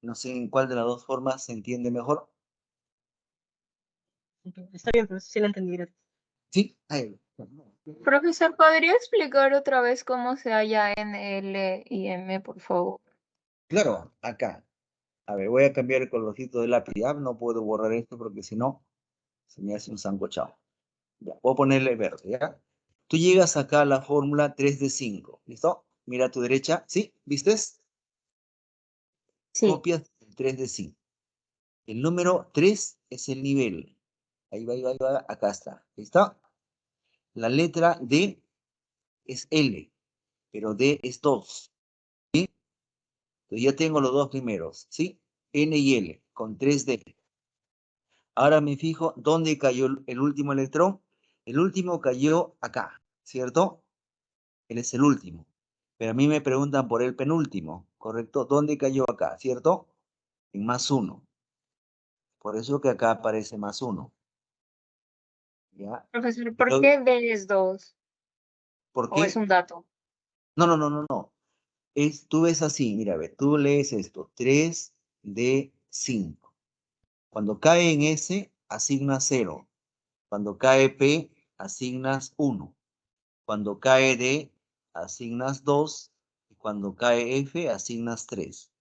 no sé en cuál de las dos formas se entiende mejor. está bien, pero sí lo entendí. Sí, ahí. Profesor, ¿podría explicar otra vez cómo se halla N, L y M, por favor? Claro, acá. A ver, voy a cambiar el colorcito del lápiz. Ya no puedo borrar esto porque si no, se me hace un sancochado. Ya, voy a ponerle verde, ¿ya? Tú llegas acá a la fórmula 3 de 5. ¿Listo? Mira a tu derecha. ¿Sí? ¿Vistes? Sí. Copias el 3 de 5. El número 3 es el nivel. Ahí va, ahí va, ahí va. Acá está. ¿Listo? La letra D es L, pero D es 2. ¿Sí? Entonces ya tengo los dos primeros. ¿Sí? N y L con 3D. Ahora me fijo dónde cayó el último electrón. El último cayó acá, ¿cierto? Él es el último. Pero a mí me preguntan por el penúltimo, ¿correcto? ¿Dónde cayó acá, cierto? En más 1. Por eso que acá aparece más 1. ¿Ya? Profesor, ¿por Pero, qué D es 2? ¿por ¿O es qué? un dato? No, no, no, no, no. Tú ves así, mira, ve, tú lees esto, 3 de 5. Cuando cae en S, asignas 0. Cuando cae P, asignas 1. Cuando cae D, asignas 2. Y cuando cae F, asignas 3.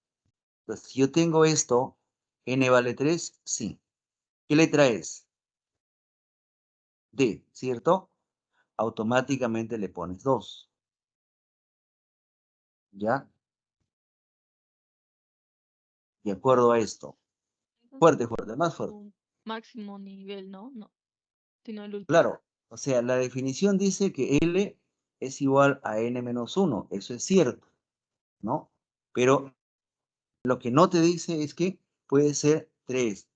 Entonces, si yo tengo esto, N vale 3, sí. ¿Qué letra es? D, ¿cierto? Automáticamente le pones 2. ¿Ya? De acuerdo a esto. Fuerte, fuerte, más fuerte. Un máximo nivel, ¿no? No, sino el último. Claro. O sea, la definición dice que L es igual a N menos 1. Eso es cierto, ¿no? Pero lo que no te dice es que puede ser 3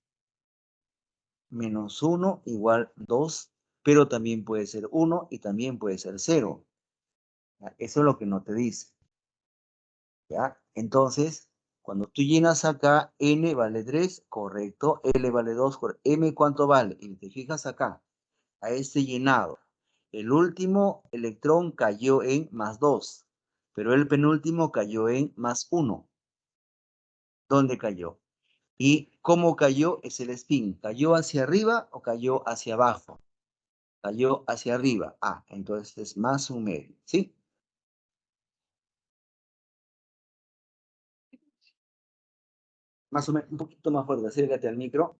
menos 1 igual 2, pero también puede ser 1 y también puede ser 0. ¿Ya? Eso es lo que no te dice. ¿Ya? Entonces, cuando tú llenas acá, N vale 3, correcto, L vale 2, M ¿cuánto vale? Y te fijas acá, a este llenado. El último electrón cayó en más 2, pero el penúltimo cayó en más 1. ¿Dónde cayó? ¿Y cómo cayó? Es el spin. ¿Cayó hacia arriba o cayó hacia abajo? Cayó hacia arriba. Ah, entonces es más 1 medio, ¿sí? Más o menos, un poquito más fuerte, acércate al micro.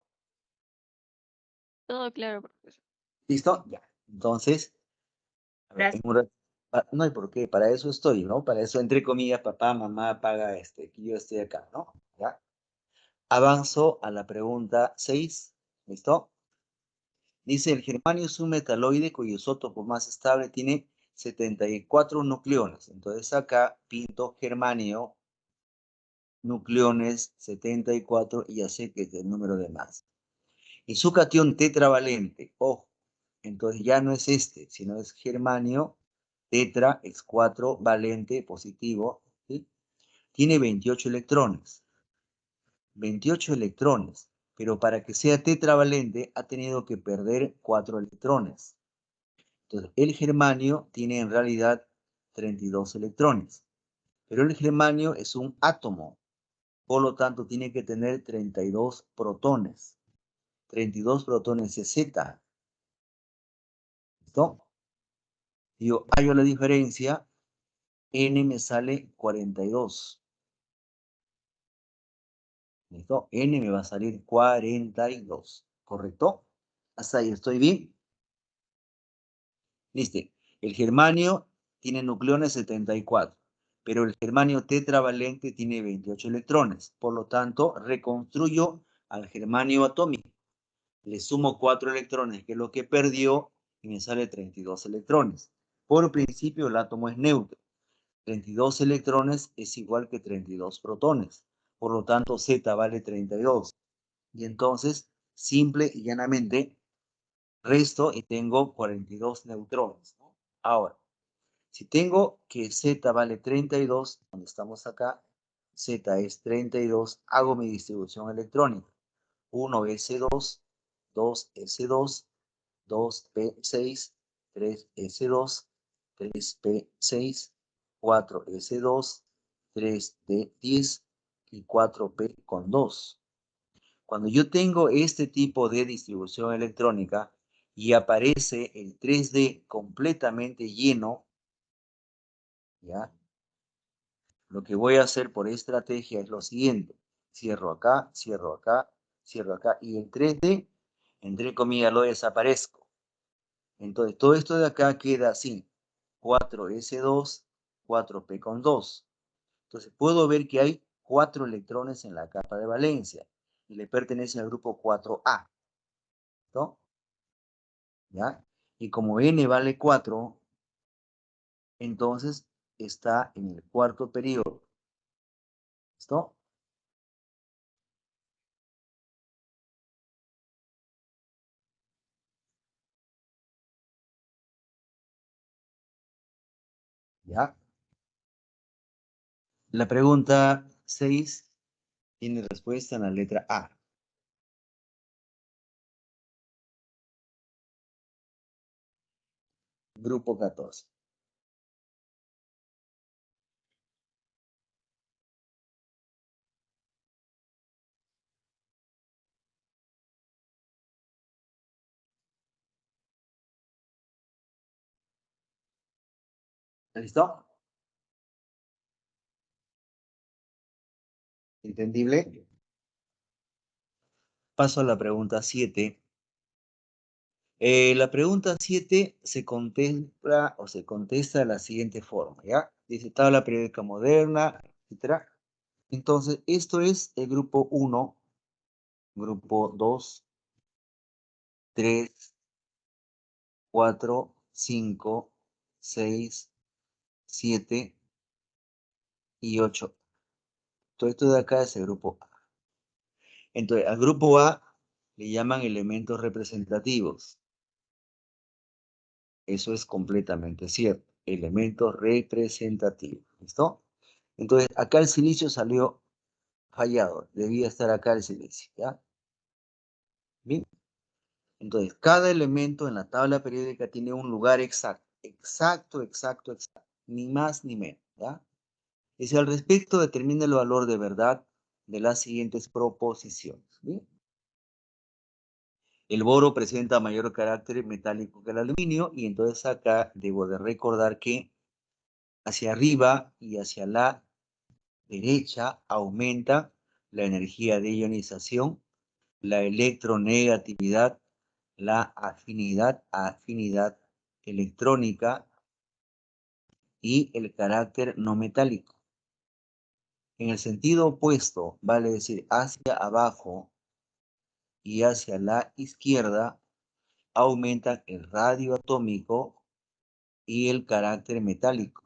Todo claro, profesor. ¿Listo? Ya. Entonces, a ver, Gracias. no hay por qué, para eso estoy, ¿no? Para eso, entre comillas, papá, mamá, paga que yo esté acá, ¿no? ¿Ya? Avanzo a la pregunta 6. ¿Listo? Dice, el germanio es un metaloide cuyo isótopo más estable tiene 74 nucleones. Entonces acá pinto germanio, nucleones, 74, y ya sé que es el número de masa. Y su catión tetravalente, ojo, entonces ya no es este, sino es germanio, tetra, es 4, valente, positivo, ¿sí? Tiene 28 electrones. 28 electrones, pero para que sea tetravalente ha tenido que perder 4 electrones. Entonces, el germanio tiene en realidad 32 electrones, pero el germanio es un átomo. Por lo tanto, tiene que tener 32 protones. 32 protones es Z. ¿Listo? Yo hallo la diferencia. N me sale 42. ¿Listo? N me va a salir 42. ¿Correcto? Hasta ahí estoy bien. Listo. El germanio tiene nucleones 74, pero el germanio tetravalente tiene 28 electrones. Por lo tanto, reconstruyo al germanio atómico. Le sumo 4 electrones, que es lo que perdió, y me sale 32 electrones. Por principio, el átomo es neutro. 32 electrones es igual que 32 protones. Por lo tanto, Z vale 32. Y entonces, simple y llanamente, resto y tengo 42 neutrones, ¿no? Ahora, si tengo que Z vale 32, cuando estamos acá, Z es 32, hago mi distribución electrónica. 1s2, 2s2, 2p6, 3s2, 3p6, 4s2, 3d10 y 4p con 2. Cuando yo tengo este tipo de distribución electrónica y aparece el 3D completamente lleno, ¿ya? Lo que voy a hacer por estrategia es lo siguiente. Cierro acá, cierro acá, cierro acá. Y el 3D, entre comillas, lo desaparezco. Entonces, todo esto de acá queda así. 4s2, 4p con 2. Entonces, puedo ver que hay 4 electrones en la capa de valencia. Y le pertenecen al grupo 4A. ¿No? ¿Ya? Y como n vale 4, entonces está en el cuarto periodo. ¿Listo? ¿Ya? La pregunta 6 tiene respuesta en la letra A. Grupo 14. ¿Listo? ¿Entendible? Paso a la pregunta 7. La pregunta 7 se contempla o se contesta de la siguiente forma, ¿ya? Dice tabla periódica moderna, etcétera. Entonces, esto es el grupo 1, grupo 2, 3, 4, 5, 6, 7 y 8. Todo esto de acá es el grupo A. Entonces, al grupo A le llaman elementos representativos. Eso es completamente cierto. Elementos representativos. ¿Listo? Entonces, acá el silicio salió fallado. Debía estar acá el silicio. ¿Ya? Bien. Entonces, cada elemento en la tabla periódica tiene un lugar exacto. Exacto, exacto, exacto. Ni más ni menos. ¿Ya? Y si al respecto determina el valor de verdad de las siguientes proposiciones. ¿Bien? El boro presenta mayor carácter metálico que el aluminio y entonces acá debo de recordar que hacia arriba y hacia la derecha aumenta la energía de ionización, la electronegatividad, la afinidad electrónica y el carácter no metálico. En el sentido opuesto, vale decir hacia abajo y hacia la izquierda, aumentan el radio atómico y el carácter metálico.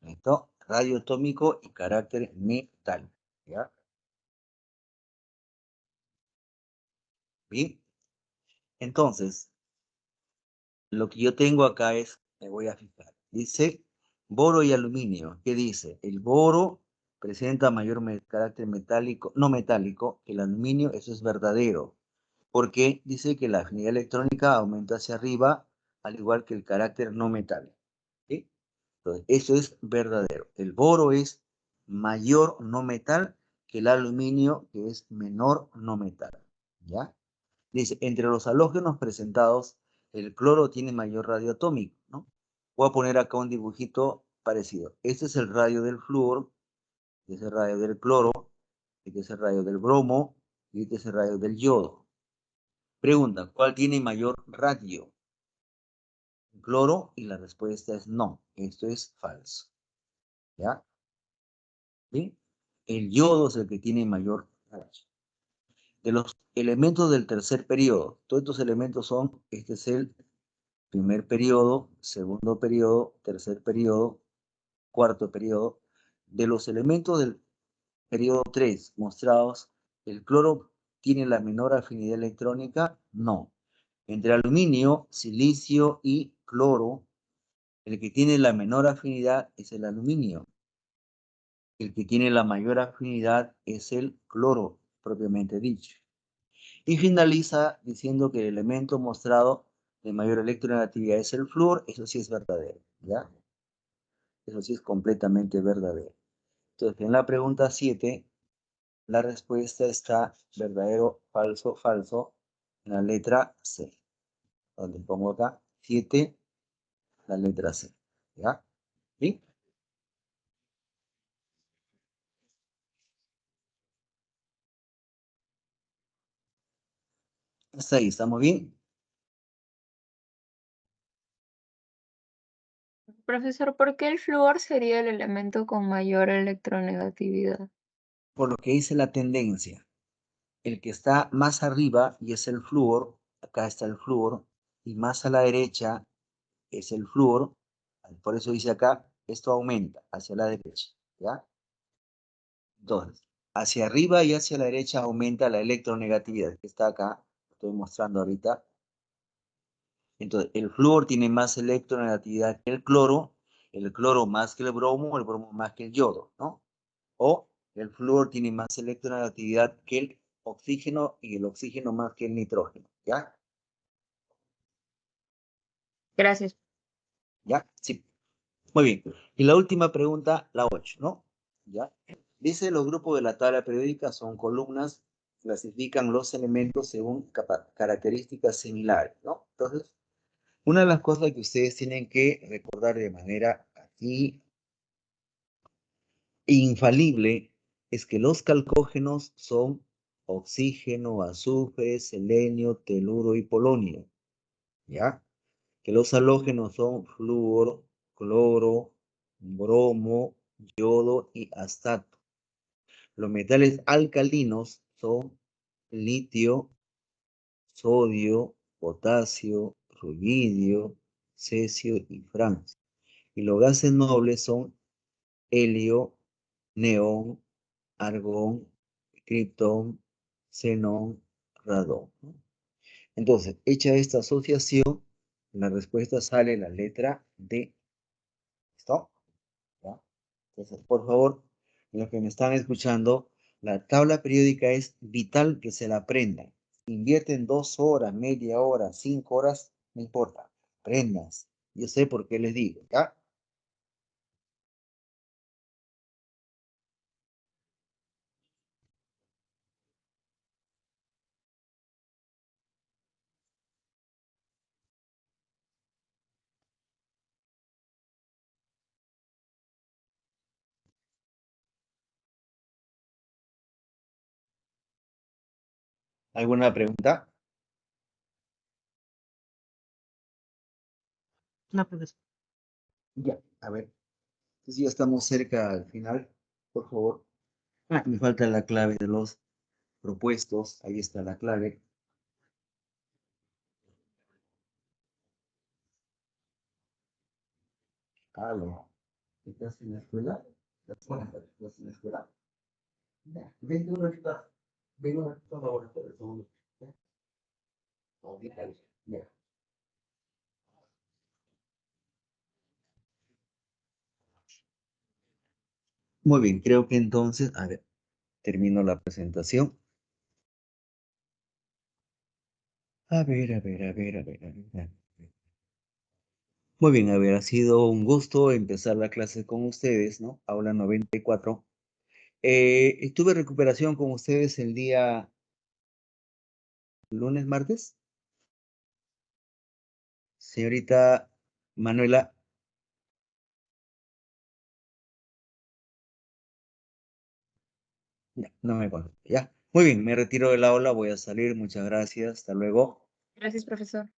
¿Listo? Radio atómico y carácter metálico. ¿Ya? Bien. Entonces, lo que yo tengo acá es, me voy a fijar, dice boro y aluminio. ¿Qué dice? El boro presenta mayor carácter metálico, no metálico, que el aluminio. Eso es verdadero, porque dice que la afinidad electrónica aumenta hacia arriba, al igual que el carácter no metálico. ¿Sí? Entonces, eso es verdadero. El boro es mayor no metal que el aluminio, que es menor no metal. ¿Ya? Dice, entre los halógenos presentados, el cloro tiene mayor radio atómico, ¿no? Voy a poner acá un dibujito parecido. Este es el radio del flúor, este es el radio del cloro, este es el radio del bromo y este es el radio del yodo. Pregunta, ¿cuál tiene mayor radio? Cloro, y la respuesta es no. Esto es falso. ¿Ya? ¿Sí? El yodo es el que tiene mayor radio. De los elementos del tercer periodo, todos estos elementos son, este es el primer periodo, segundo periodo, tercer periodo, cuarto periodo. De los elementos del periodo 3 mostrados, ¿el cloro tiene la menor afinidad electrónica? No. Entre aluminio, silicio y cloro, el que tiene la menor afinidad es el aluminio. El que tiene la mayor afinidad es el cloro, propiamente dicho. Y finaliza diciendo que el elemento mostrado de mayor electronegatividad es el flúor. Eso sí es verdadero, ¿ya? Eso sí es completamente verdadero. Entonces, en la pregunta 7, la respuesta está verdadero, falso, falso, en la letra C. Donde pongo acá 7, la letra C, ¿ya? ¿Sí? Hasta ahí, ¿estamos bien? Profesor, ¿por qué el flúor sería el elemento con mayor electronegatividad? Por lo que dice la tendencia. El que está más arriba y es el flúor, acá está el flúor, y más a la derecha es el flúor, por eso dice acá, esto aumenta hacia la derecha, ¿ya? Entonces, hacia arriba y hacia la derecha aumenta la electronegatividad, que está acá, estoy mostrando ahorita. Entonces, el flúor tiene más electronegatividad que el cloro más que el bromo más que el yodo, ¿no? O el flúor tiene más electronegatividad que el oxígeno y el oxígeno más que el nitrógeno, ¿ya? Gracias. ¿Ya? Sí. Muy bien. Y la última pregunta, la 8, ¿no? ¿Ya? Dice, los grupos de la tabla periódica son columnas, clasifican los elementos según características similares, ¿no? Entonces, una de las cosas que ustedes tienen que recordar de manera así infalible es que los calcógenos son oxígeno, azufre, selenio, teluro y polonio, ¿ya? Que los halógenos son flúor, cloro, bromo, yodo y astato. Los metales alcalinos son litio, sodio, potasio, rubidio, cesio y francio. Y los gases nobles son helio, neón, argón, criptón, xenón, radón, ¿no? Entonces, hecha esta asociación, la respuesta sale la letra D. ¿Listo? ¿Ya? Entonces, por favor, los que me están escuchando, la tabla periódica es vital que se la aprendan. Invierten 2 horas, media hora, 5 horas, no importa. Aprendas. Yo sé por qué les digo, ¿ya? ¿Alguna pregunta? No, profesor. Ya, a ver. Entonces ya estamos cerca al final. Por favor. Ah, me falta la clave de los propuestos. Ahí está la clave. Aló. ¿Estás en la escuela? ¿Estás en la escuela? Ya, vente un ratito. Ven un ratito ahora, por el segundo. ¿Ya? Ahorita, ya. Muy bien, creo que entonces, a ver, termino la presentación. A ver, a ver, a ver, a ver, a ver. A ver. Muy bien, a ver, ha sido un gusto empezar la clase con ustedes, ¿no? Aula 94. Estuve en recuperación con ustedes el día lunes, martes. Señorita Manuela, no me acuerdo. Ya. Muy bien, me retiro de la aula, voy a salir. Muchas gracias. Hasta luego. Gracias, profesor.